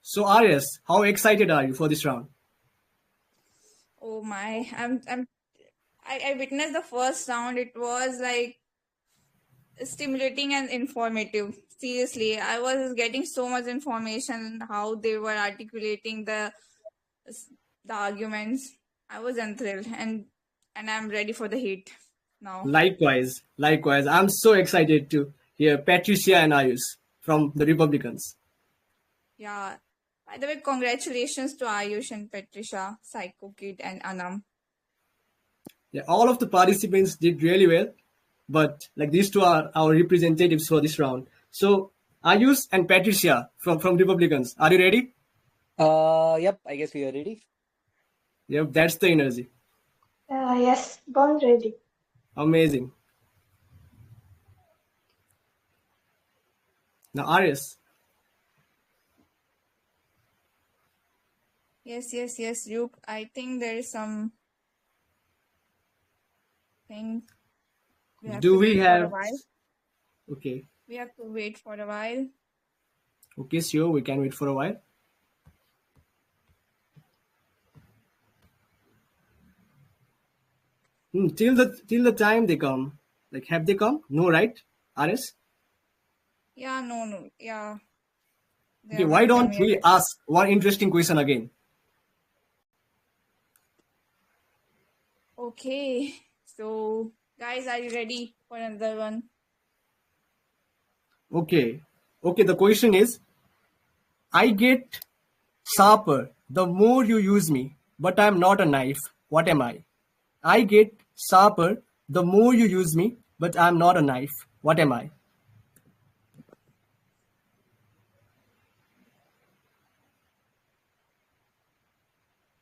So RS, how excited are you for this round? Oh my, I witnessed the first round. It was like stimulating and informative. Seriously, I was getting so much information how they were articulating the arguments. I was enthralled and I'm ready for the heat now. Likewise. I'm so excited to hear Patricia and Ayush from the Republicans. Yeah. By the way, congratulations to Ayush and Patricia, Psycho Kid and Anam. Yeah, all of the participants did really well, but like these two are our representatives for this round. So Ayush and Patricia from Republicans, are you ready? Yep, I guess we are ready. Yep, that's the energy. Yes, born ready. Amazing. Now Arius. Yes, Luke. I think there is some thing we have Do to we wait have... for a while. Okay. We have to wait for a while. Okay, sure, we can wait for a while. Till the time they come. Like, have they come? No, right? RS? Yeah, no. Yeah. They Okay, have why not come don't yet. we ask one interesting question again? Okay. So, guys, are you ready for another one? Okay, the question is, I get sharper the more you use me, but I'm not a knife. What am I? I get sharper the more you use me, but I'm not a knife. What am I?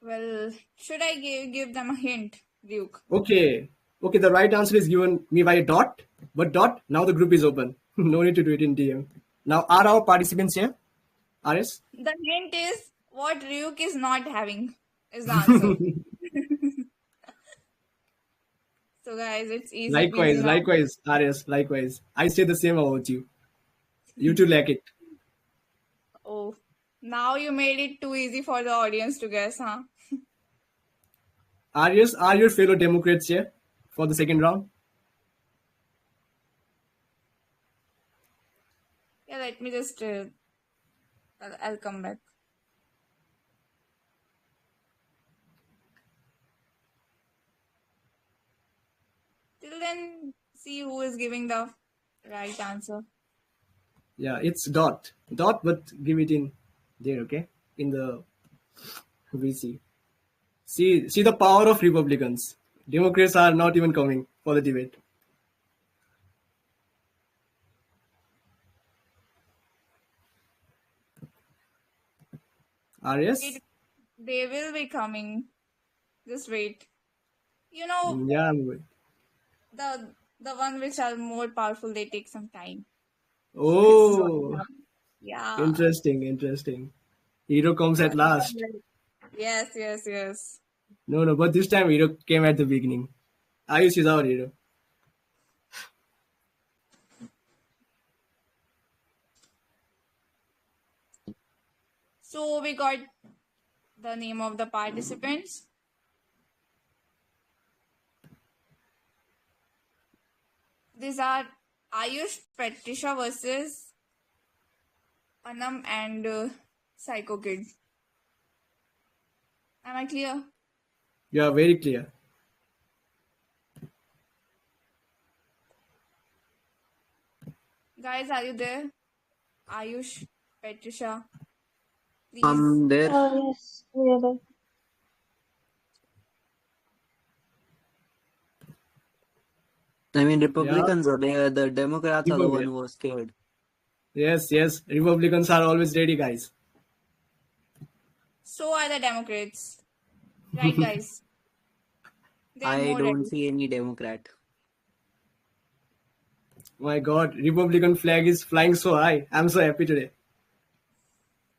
Well, should I give them a hint, Duke? Okay, the right answer is given me by a dot, but dot, now the group is open. No need to do it in DM. Now, are our participants here? RS? The hint is what Ryuk is not having is the answer. So guys, it's easy peasy now. Likewise, RS, likewise. I say the same about you. You too lack it. Oh, now you made it too easy for the audience to guess, huh? RS, are your fellow Democrats here for the second round? Yeah, let me just, I'll come back. Till then, see who is giving the right answer. Yeah, it's dot, but give it in there, okay? In the VC. See the power of Republicans. Democrats are not even coming for the debate. RS? They will be coming. Just wait. You know, Yeah, I'm good. the one which are more powerful, they take some time. Oh, yeah. Interesting. Hero comes at last. Yes. No, but this time hero came at the beginning. Ayush is our hero. So we got the name of the participants. These are Ayush, Patricia versus Anam and Psycho Kid. Am I clear? You are very clear. Guys, are you there? Ayush, Patricia, please. I'm there. Yes, we are there. I mean, Republicans are there. The Democrats are the one Republic. who was scared. Yes, yes. Republicans are always ready, guys. So are the Democrats. Right, guys? They're I more don't ready. see any Democrat. My God, Republican flag is flying so high. I'm so happy today.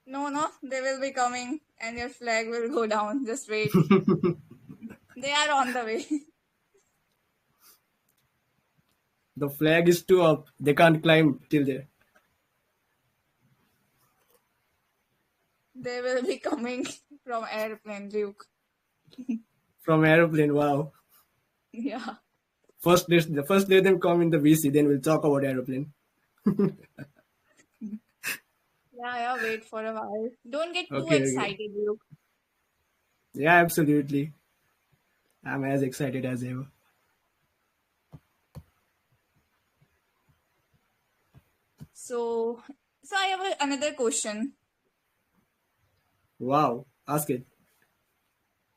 No, they will be coming and your flag will go down. Just wait. They are on the way. The flag is too up. They can't climb till there. They will be coming from airplane, Luke. From aeroplane, wow. Yeah. First let them come in the VC, then we'll talk about aeroplane. Yeah, wait for a while. Don't get too Okay. excited, Luke. Yeah, absolutely. I'm as excited as ever. So I have another question. Wow, ask it.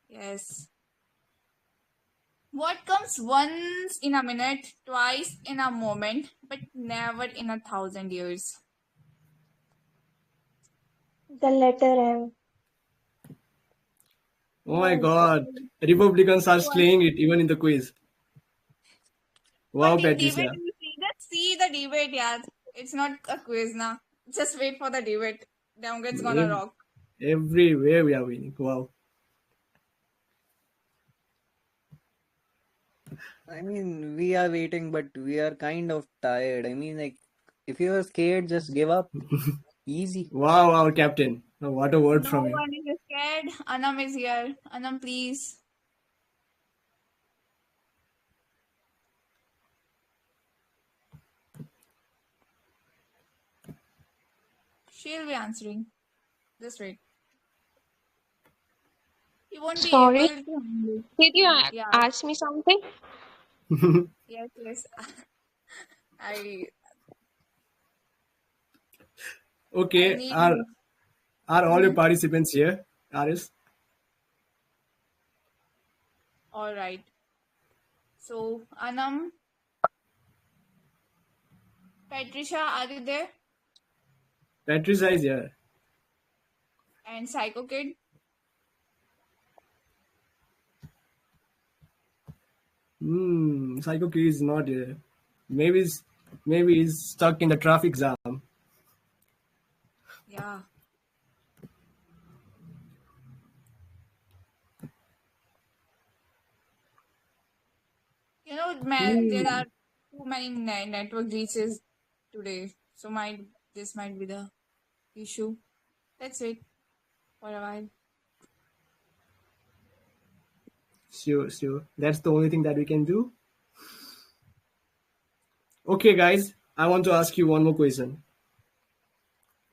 Yes. What comes once in a minute, twice in a moment, but never in 1,000 years? The letter M. Oh my God, Republicans are slaying it even in the quiz. Wow, But in Patricia. debate, just see the debate, yeah. It's not a quiz now. Just wait for the debate. Democrats gonna rock. Everywhere we are winning. Wow. I mean, we are waiting, but we are kind of tired. I mean, like, if you are scared, just give up. Easy. Wow, our captain. Oh, what a word from No you. one is scared. Anam is here. Anam, please. She'll be answering. Just wait. You won't Sorry, be able to handle. did you Yeah. ask me something? Yes. Okay, are all your participants here, Aris? All right. So, Anam, Patricia, are you there? Patricia is here. And Psycho Kid? Psycho Kid is not here. Maybe he's stuck in the traffic jam. Yeah. You know, there are too many network glitches today. So this might be the issue. Let's wait for a while. Sure. That's the only thing that we can do. Okay, guys, I want to ask you one more question.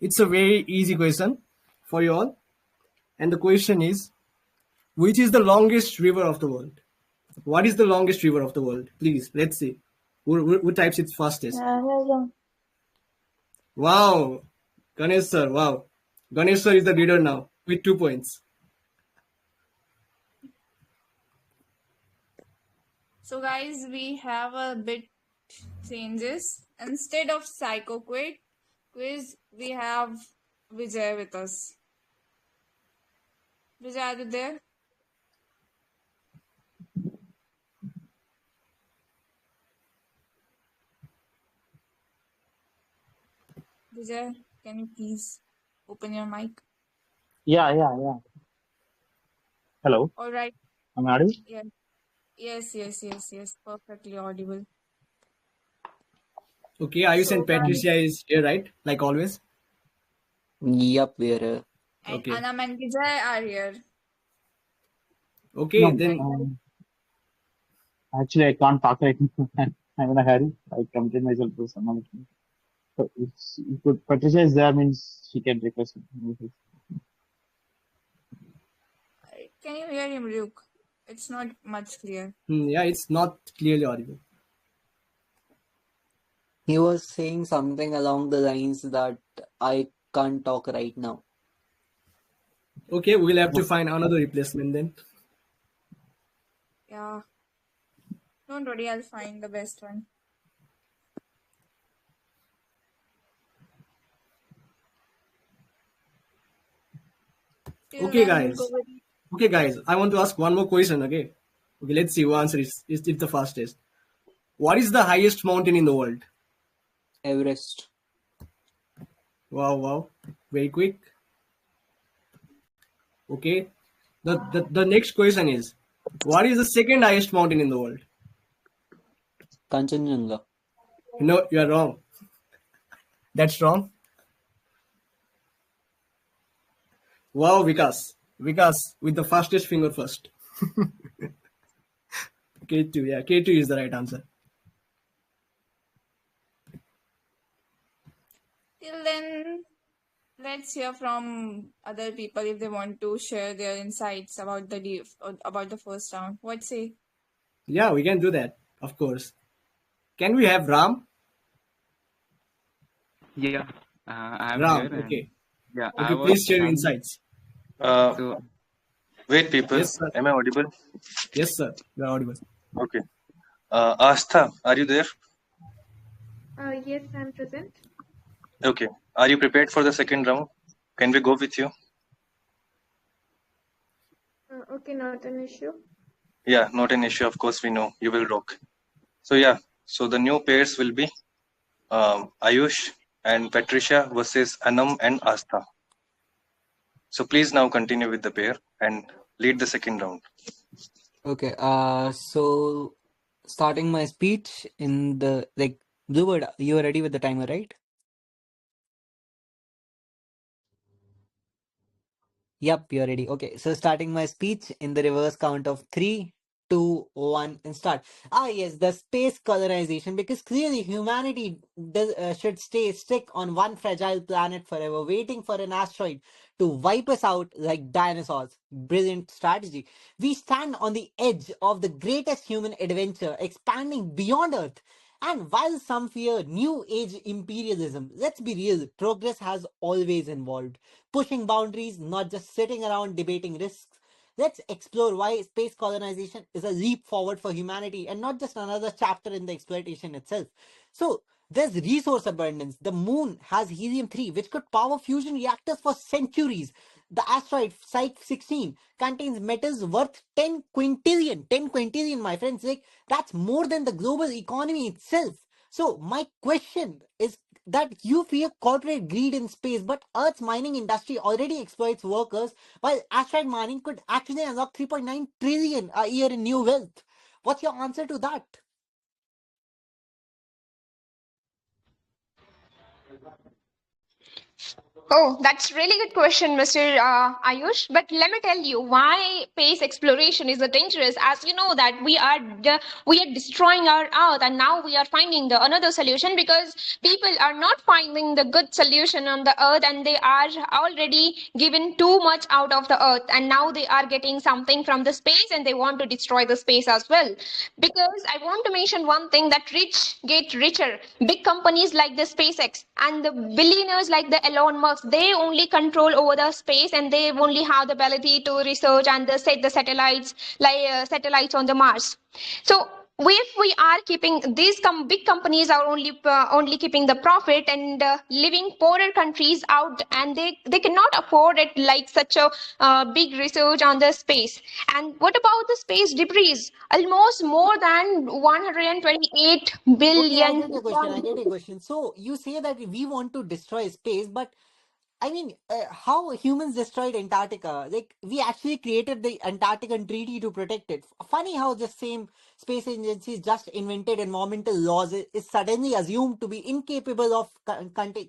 It's a very easy question for you all. And the question is, which is the longest river of the world? What is the longest river of the world? Please, let's see. Who types it fastest? Wow. Ganesh sir, wow. Ganesh sir is the leader now with 2 points. So guys, we have a bit changes. Instead of Psycho quiz, we have Vijay with us. Vijay, are you there? Vijay, can you please open your mic? Yeah. Hello. All right. Am I audible? Yes. Perfectly audible. Okay, Ayush and Patricia is here, right? Like always? Yep, we're here. And Anam and Vijay are here. Okay, No, then. actually, I can't talk right now. I'm in a hurry. I committed myself to some other thing. So if Patricia is there, means she can request. Can you hear him, Luke? It's not much clear. Yeah, it's not clearly audible. He was saying something along the lines that I can't talk right now. Okay, we'll have to find another replacement then. Yeah. Don't worry, I'll find the best one. Till Okay, then, we'll guys. go with... Okay, guys. I want to ask one more question. Okay. Okay. Let's see who answers is the fastest. What is the highest mountain in the world? Everest. Wow, wow. Very quick. Okay. The next question is, what is the second highest mountain in the world? Kanchenjunga. No, you are wrong. That's wrong. Wow, Vikas. Vikas with the fastest finger first. K2, yeah. K2 is the right answer. Till then, let's hear from other people if they want to share their insights about the first round. What say? Yeah, we can do that, of course. Can we have Ram? Yeah, I'm Ram, here. And okay. yeah, Okay, please share your insights. So Wait, people. Yes, sir. Am I audible? Yes, sir. You are audible. Okay. Astha, are you there? Yes, I'm present. Okay. Are you prepared for the second round? Can we go with you? Okay, not an issue. Yeah, not an issue. Of course, we know you will rock. So yeah, so the new pairs will be Ayush and Patricia versus Anam and Astha. So please now continue with the pair and lead the second round. Okay. So starting my speech in the Bluebird, you are ready with the timer, right? Yep, you're ready. Okay, so starting my speech in the reverse count of 3, 2, 1, and start. Yes, the space colonization, because clearly humanity should stay stuck on one fragile planet forever, waiting for an asteroid to wipe us out like dinosaurs. Brilliant strategy. We stand on the edge of the greatest human adventure, expanding beyond Earth. And while some fear new age imperialism, let's be real, progress has always involved pushing boundaries, not just sitting around debating risks. Let's explore why space colonization is a leap forward for humanity and not just another chapter in the exploitation itself. So, there's resource abundance. The moon has helium-3, which could power fusion reactors for centuries. The asteroid Psyche 16 contains metals worth 10 quintillion. 10 quintillion, my friends. That's more than the global economy itself. So, my question is that you fear corporate greed in space, but Earth's mining industry already exploits workers, while asteroid mining could actually unlock 3.9 trillion a year in new wealth. What's your answer to that? Oh, that's really good question, Mr. Ayush. But let me tell you why space exploration is dangerous. As you know that we are destroying our Earth, and now we are finding the another solution because people are not finding the good solution on the Earth, and they are already given too much out of the Earth, and now they are getting something from the space, and they want to destroy the space as well. Because I want to mention one thing that rich get richer. Big companies like the SpaceX and the billionaires like the Elon Musk, they only control over the space, and they only have the ability to research and set the satellites satellites on the Mars. So if we are keeping these big companies are only keeping the profit and leaving poorer countries out, and they cannot afford it like such a big research on the space. And what about the space debris? Almost more than 128 Okay, I billion get your question. I get your question. So you say that we want to destroy space, but I mean, how humans destroyed Antarctica? Like, we actually created the Antarctican Treaty to protect it. Funny how the same space agencies just invented environmental laws is suddenly assumed to be incapable of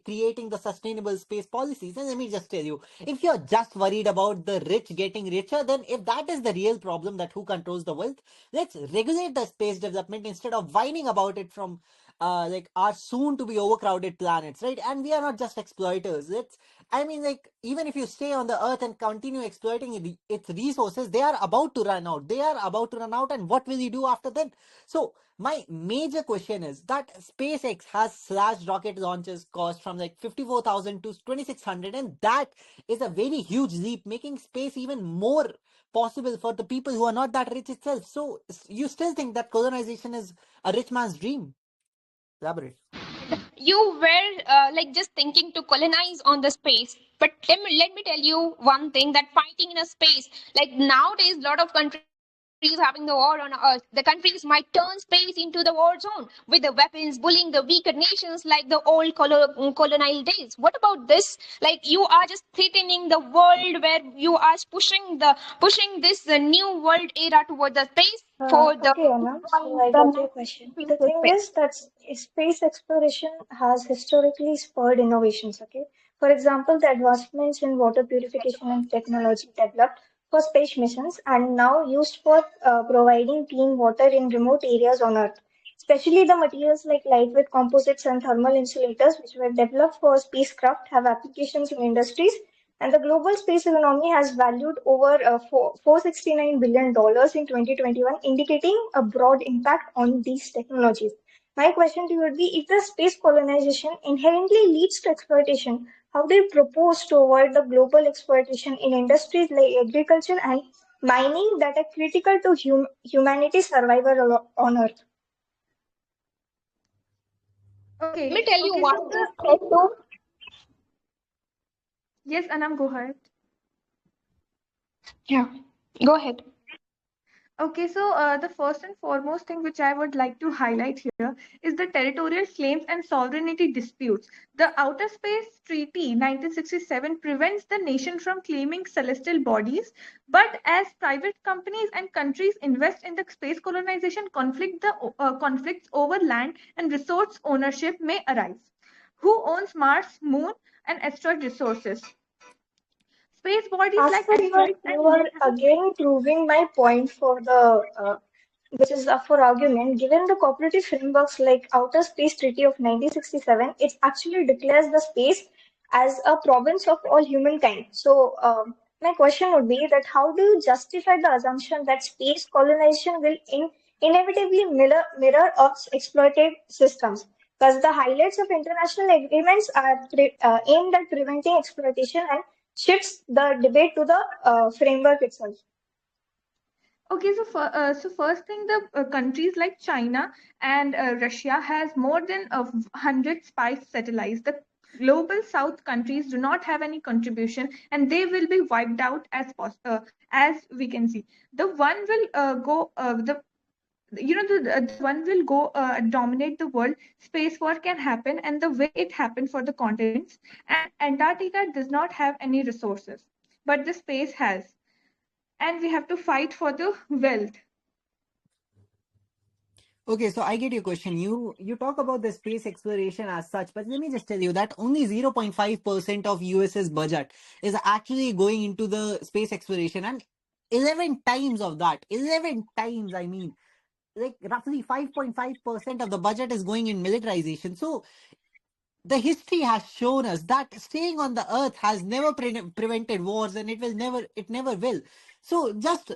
creating the sustainable space policies. And let me just tell you, if you're just worried about the rich getting richer, then if that is the real problem, that who controls the wealth, let's regulate the space development instead of whining about it from like our soon to be overcrowded planets, right? And we are not just exploiters. Let's I mean, like, even if you stay on the earth and continue exploiting its resources, they are about to run out. They are about to run out, and what will you do after then? So, my major question is that SpaceX has slashed rocket launches cost from like 54,000 to 2,600, and that is a very huge leap, making space even more possible for the people who are not that rich itself. So, you still think that colonization is a rich man's dream? Elaborate. You were like just thinking to colonize on the space, but let me tell you one thing, that fighting in a space, like nowadays a lot of countries having the war on earth, the countries might turn space into the war zone with the weapons, bullying the weaker nations like the old colonial days. What about this? Like, you are just threatening the world where you are pushing this new world era toward the space for the Okay, Anna, so I the got your next question. The future thing space. is that space exploration has historically spurred innovations, okay? For example, the advancements in water purification and technology developed for space missions and now used for providing clean water in remote areas on Earth. Especially the materials like lightweight composites and thermal insulators, which were developed for spacecraft, have applications in industries, and the global space economy has valued over $469 billion in 2021, indicating a broad impact on these technologies. My question to you would be, if the space colonization inherently leads to exploitation, how do you propose to avoid the global exploitation in industries like agriculture and mining that are critical to humanity's survival on Earth? Let me tell you Okay, one so thing. the yes, Anam, go ahead. Yeah, go ahead. Okay, so the first and foremost thing which I would like to highlight here is the territorial claims and sovereignty disputes. The Outer Space Treaty 1967 prevents the nation from claiming celestial bodies, but as private companies and countries invest in the space colonization, conflicts over land and resource ownership may arise. Who owns Mars, Moon, and asteroid resources? Space bodies As like per asteroids you and are moons. again proving my point for the which is up for argument. Given the cooperative frameworks like Outer Space Treaty of 1967, it actually declares the space as a province of all humankind. So my question would be that how do you justify the assumption that space colonization will inevitably mirror Earth's exploited systems? Because the highlights of international agreements are aimed at preventing exploitation and shifts the debate to the framework itself. Okay, so first thing, the countries like China and Russia has more than 100 spice satellites. The global South countries do not have any contribution, and they will be wiped out as we can see. The one will go the the one will go dominate the world. Space war can happen, and the way it happened for the continents. And Antarctica does not have any resources, but the space has, and we have to fight for the wealth. Okay, so I get your question. You talk about the space exploration as such, but let me just tell you that only 0.5% of US's budget is actually going into the space exploration, and 11 times of that, 11 times, I mean, like roughly 5.5% of the budget is going in militarization. So the history has shown us that staying on the earth has never prevented wars, and it never will. So just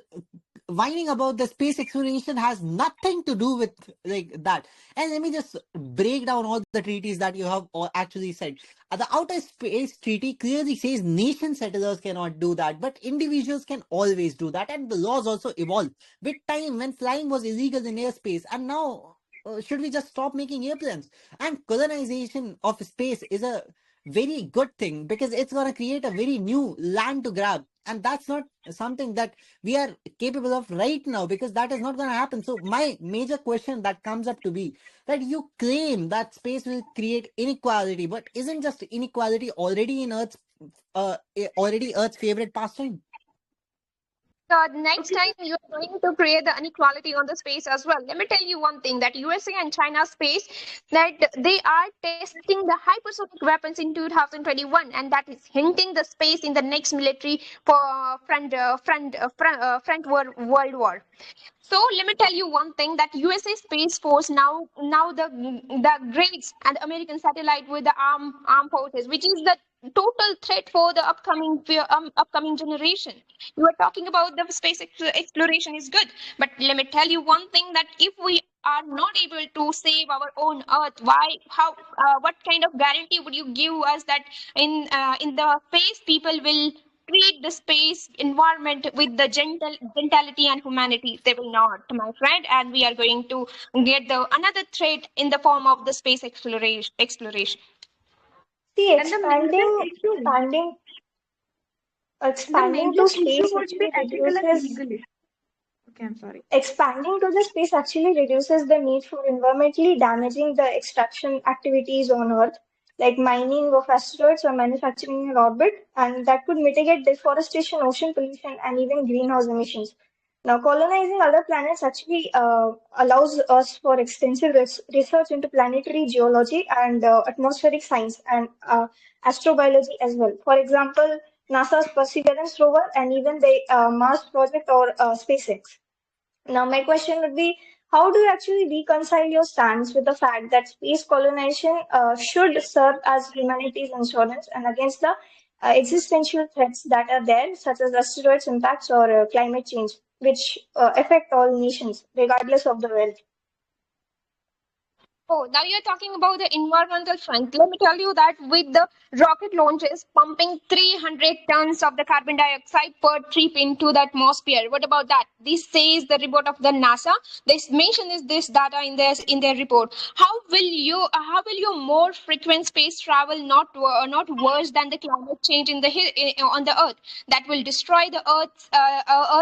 whining about the space exploration has nothing to do with like that. And let me just break down all the treaties that you have actually said. The Outer Space Treaty clearly says nation settlers cannot do that, but individuals can always do that. And the laws also evolve with time, when flying was illegal in airspace, and now should we just stop making airplanes? And colonization of space is a very good thing because it's going to create a very new land to grab. And that's not something that we are capable of right now, because that is not going to happen. So my major question that comes up to be that you claim that space will create inequality, but isn't just inequality already in Earth's favorite pastime? Next time you're going to create the inequality on the space as well. Let me tell you one thing, that USA and China space, that they are testing the hypersonic weapons in 2021, and that is hinting the space in the next military for front world war. So let me tell you one thing, that USA Space Force now the grades and American satellite with the armed forces, which is the total threat for the upcoming generation. You are talking about the space exploration is good, but let me tell you one thing, that if we are not able to save our own Earth, what kind of guarantee would you give us that in the space people will treat the space environment with the gentility and humanity? They will not, my friend, and we are going to get the another threat in the form of the space exploration. See, And the major issue, the expanding major to issue space would be actually ethical and reduces legal issue. Okay, I'm sorry. expanding to the space actually reduces the need for environmentally damaging the extraction activities on Earth, like mining of asteroids or manufacturing in orbit, and that could mitigate deforestation, ocean pollution, and even greenhouse emissions. Now, colonizing other planets actually allows us for extensive research into planetary geology and atmospheric science and astrobiology as well. For example, NASA's Perseverance rover and even the Mars project or SpaceX. Now, my question would be, how do you actually reconcile your stance with the fact that space colonization should serve as humanity's insurance and against the existential threats that are there, such as asteroids impacts or climate change, which affect all nations, regardless of the wealth? Oh, now you're talking about the environmental front. Let me tell you that with the rocket launches pumping 300 tons of the carbon dioxide per trip into the atmosphere. What about that? This says the report of the NASA. This mention is this data in their report. How will your more frequent space travel not worse than the climate change on the Earth that will destroy the Earth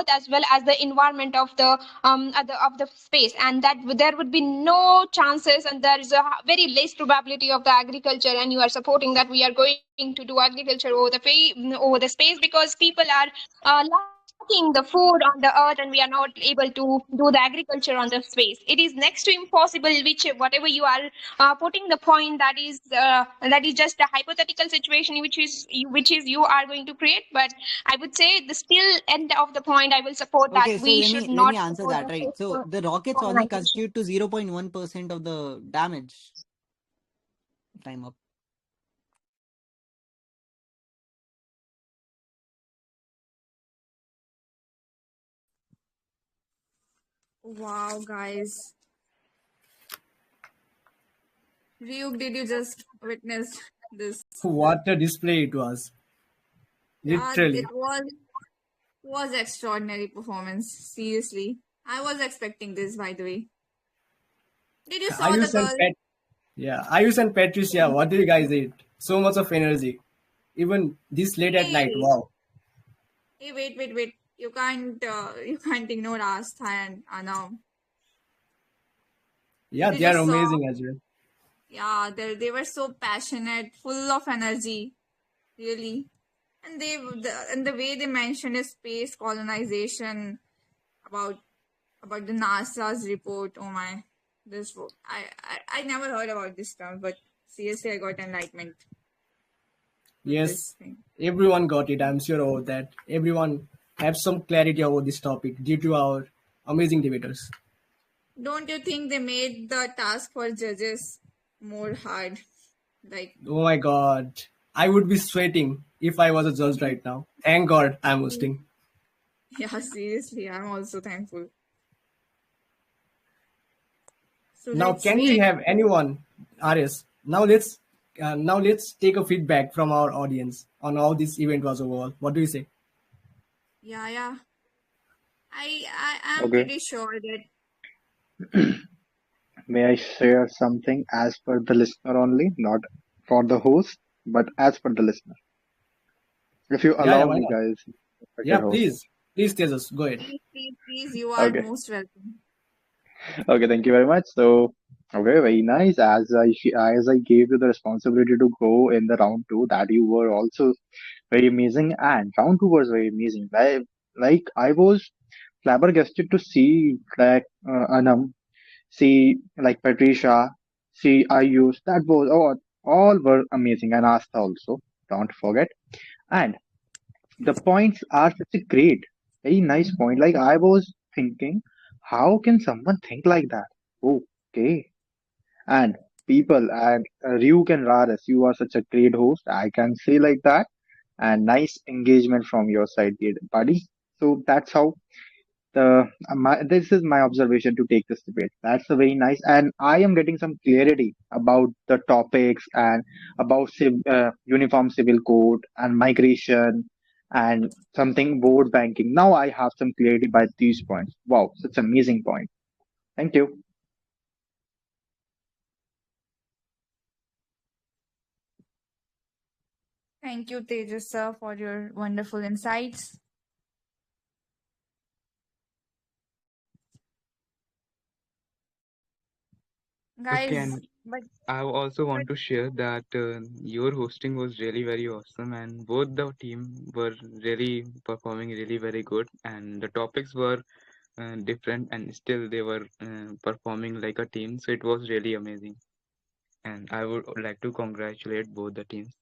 as well as the environment of the space, and that there would be no chances, and there is a very less probability of the agriculture, and you are supporting that we are going to do agriculture over the space because people are lacking the food on the Earth, and we are not able to do the agriculture on the space. It is next to impossible, which whatever you are putting the point, that is just a hypothetical situation which is you are going to create. But I would say the still end of the point, I will support that Okay, so we let should me not answer support that, the right? So space the rockets only colonization. constitute to 0.1% of the damage. Time up. Wow, guys. Ryuk, did you just witness this? What a display it was. Yeah, Literally. it was extraordinary performance. Seriously. I was expecting this, by the way. Did you saw the Ayush and girl? Ayush and Patricia, what do you guys eat? So much of energy. Even this late at night. Hey, Wow. hey, wait. You can't ignore Astha and Anam. Yeah, Did they you are just saw? amazing as well. Yeah, they were so passionate, full of energy, really. And the way they mentioned is space colonization about the NASA's report. Oh my, I never heard about this term, but seriously, I got enlightenment with Yes, this thing. everyone got it. I'm sure about that. Everyone have some clarity about this topic due to our amazing debaters. Don't you think they made the task for judges more hard? Like, Oh my God. I would be sweating if I was a judge right now. Thank God I'm hosting. yeah, seriously, I'm also thankful. So Now, let's can we wait. have anyone, RS? Now let's take a feedback from our audience on how this event was overall. What do you say? Yeah. I am Okay. pretty sure that. May I share something as per the listener only, not for the host, but as per the listener? If you Yeah, allow why me, not? guys. Yeah, host. please, Tejas, go ahead. Please, you are Okay. most welcome. Okay, thank you very much. So, okay, very nice. As I gave you the responsibility to go in the round two, that you were also very amazing, and round two was very amazing. Like I was flabbergasted to see like Anam, see like Patricia, see Ayush. That was all were amazing, and Asta also. Don't forget. And the points are such a great, very nice point. Like I was thinking, how can someone think like that? Okay. And people and Ryuk and Raras, you are such a great host. I can say like that. And nice engagement from your side, dear buddy. So that's how this is my observation to take this debate. That's a very nice, and I am getting some clarity about the topics and about uniform civil code and migration and something board banking. Now I have some clarity by these points. Wow, such amazing point. Thank you. Thank you, Tejas sir, for your wonderful insights. Okay, Guys, and I also want to share that your hosting was really very awesome, and both the team were really performing really very good, and the topics were different, and still they were performing like a team. So it was really amazing, and I would like to congratulate both the teams.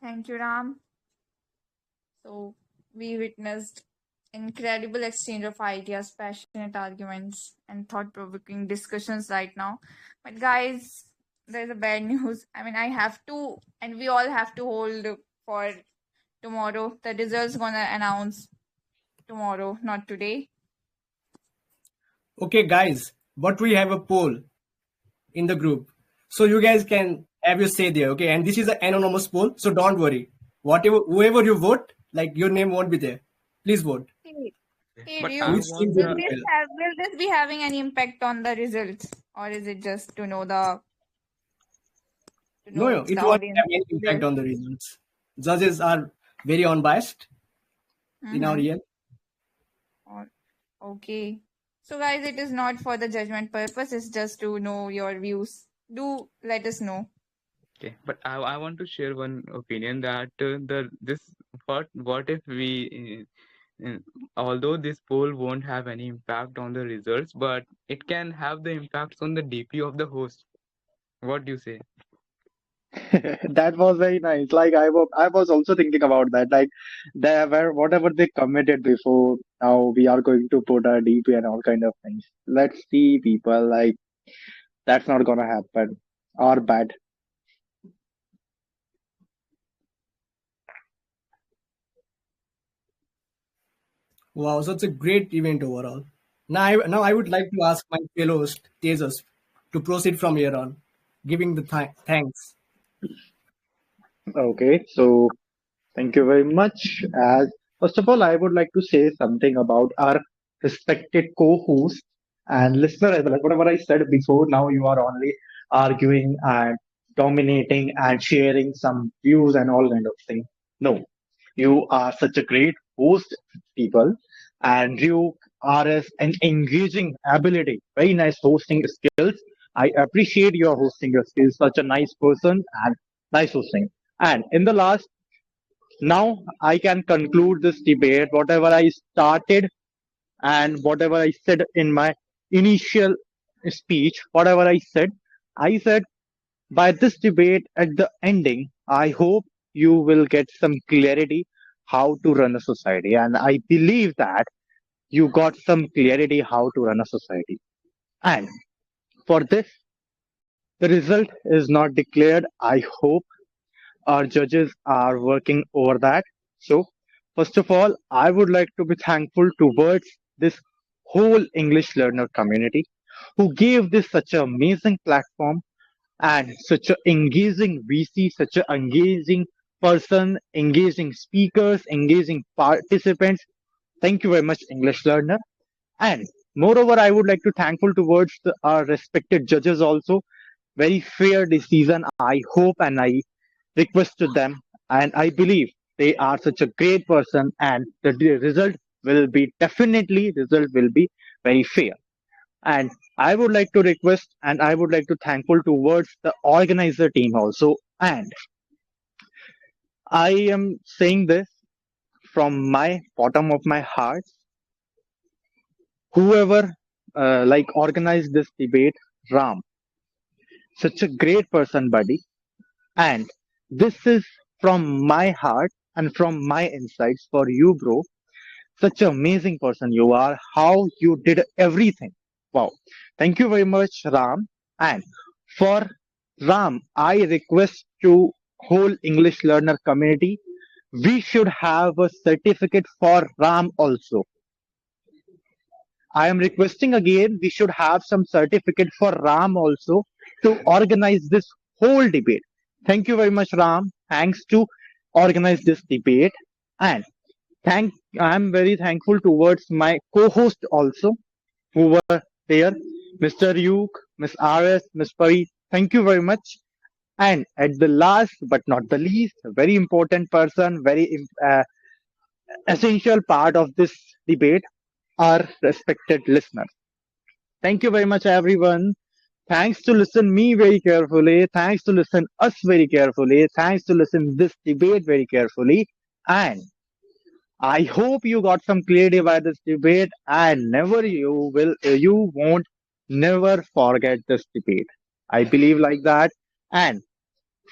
thank you, Ram. So we witnessed incredible exchange of ideas, passionate arguments, and thought-provoking discussions right now. But guys, there's a bad news. I mean, I have to, and we all have to hold for tomorrow. The results gonna announce tomorrow, not today. Okay, guys, but we have a poll in the group, so you guys can have your say there. Okay, and this is an anonymous poll, so don't worry. Whoever you vote, like your name won't be there. Please vote. Hey, But Ryu, I Which team want will will prevail? this be having any impact on the results, or is it just to know No, the it won't have audience? any impact on the results. Judges are very unbiased in our Mm-hmm. end. Okay. So guys, it is not for the judgment purpose, it's just to know your views. Do let us know. Okay, but I want to share one opinion that what if we although this poll won't have any impact on the results, but it can have the impacts on the DP of the host. What do you say? That was very nice. Like I was also thinking about that. Like they were whatever they committed before. Now we are going to put a DP and all kind of things. Let's see, people. Like that's not gonna happen or bad. Wow, such a great event overall. Now I would like to ask my fellow host, Tejas, to proceed from here on, giving the thanks. Okay, so thank you very much. As first of all, I would like to say something about our respected co-host and listener as well. Like whatever I said before, now you are only arguing and dominating and sharing some views and all kind of thing. No, you are such a great host, people, and you are as an engaging ability. Very nice hosting skills. I appreciate your hosting skills. Such a nice person and nice hosting. And in the last now I can conclude this debate. Whatever I started and whatever I said in my initial speech, whatever I said by this debate at the ending, I hope you will get some clarity how to run a society. And I believe that you got some clarity how to run a society. And for this, the result is not declared. I hope our judges are working over that. So, first of all, I would like to be thankful towards this whole English learner community who gave this such an amazing platform and such an engaging VC, such an engaging person, engaging speakers, engaging participants. Thank you very much, English learner. And moreover, I would like to thankful towards our respected judges also. very fair decision. I hope and I request to them, and I believe they are such a great person, and the result will be very fair. And I would like to request and I would like to thankful towards the organizer team also. And I am saying this from my bottom of my heart. Whoever organized this debate, Ram, such a great person, buddy. And this is from my heart and from my insights for you, bro. Such an amazing person you are. How you did everything. Wow. Thank you very much, Ram. And for Ram, I request to whole English learner community, we should have a certificate for Ram also. I am requesting again, we should have some certificate for Ram also to organize this whole debate. Thank you very much, Ram. Thanks to organize this debate. And I'm very thankful towards my co-host also, who were there, Mr. Yuk, Miss RS, Miss Pari. Thank you very much. And at the last but not the least, a very important person, very essential part of this debate, our respected listeners. Thank you very much, everyone. Thanks to listen me very carefully. Thanks to listen us very carefully. Thanks to listen this debate very carefully. And I hope you got some clarity by this debate, and you won't never forget this debate. I believe like that. And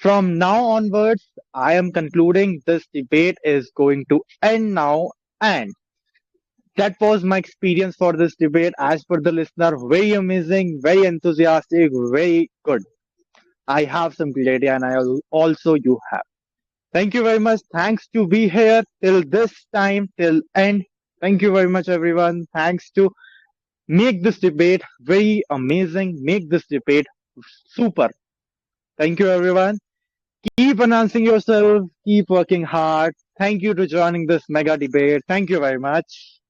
from now onwards, I am concluding this debate is going to end now. And that was my experience for this debate. As per the listener, very amazing, very enthusiastic, very good. I have some clarity, and also you have. Thank you very much. Thanks to be here till this time, till end. Thank you very much, everyone. Thanks to make this debate very amazing, make this debate super. Thank you, everyone. Keep announcing yourself, keep working hard. Thank you to joining this mega debate. Thank you very much.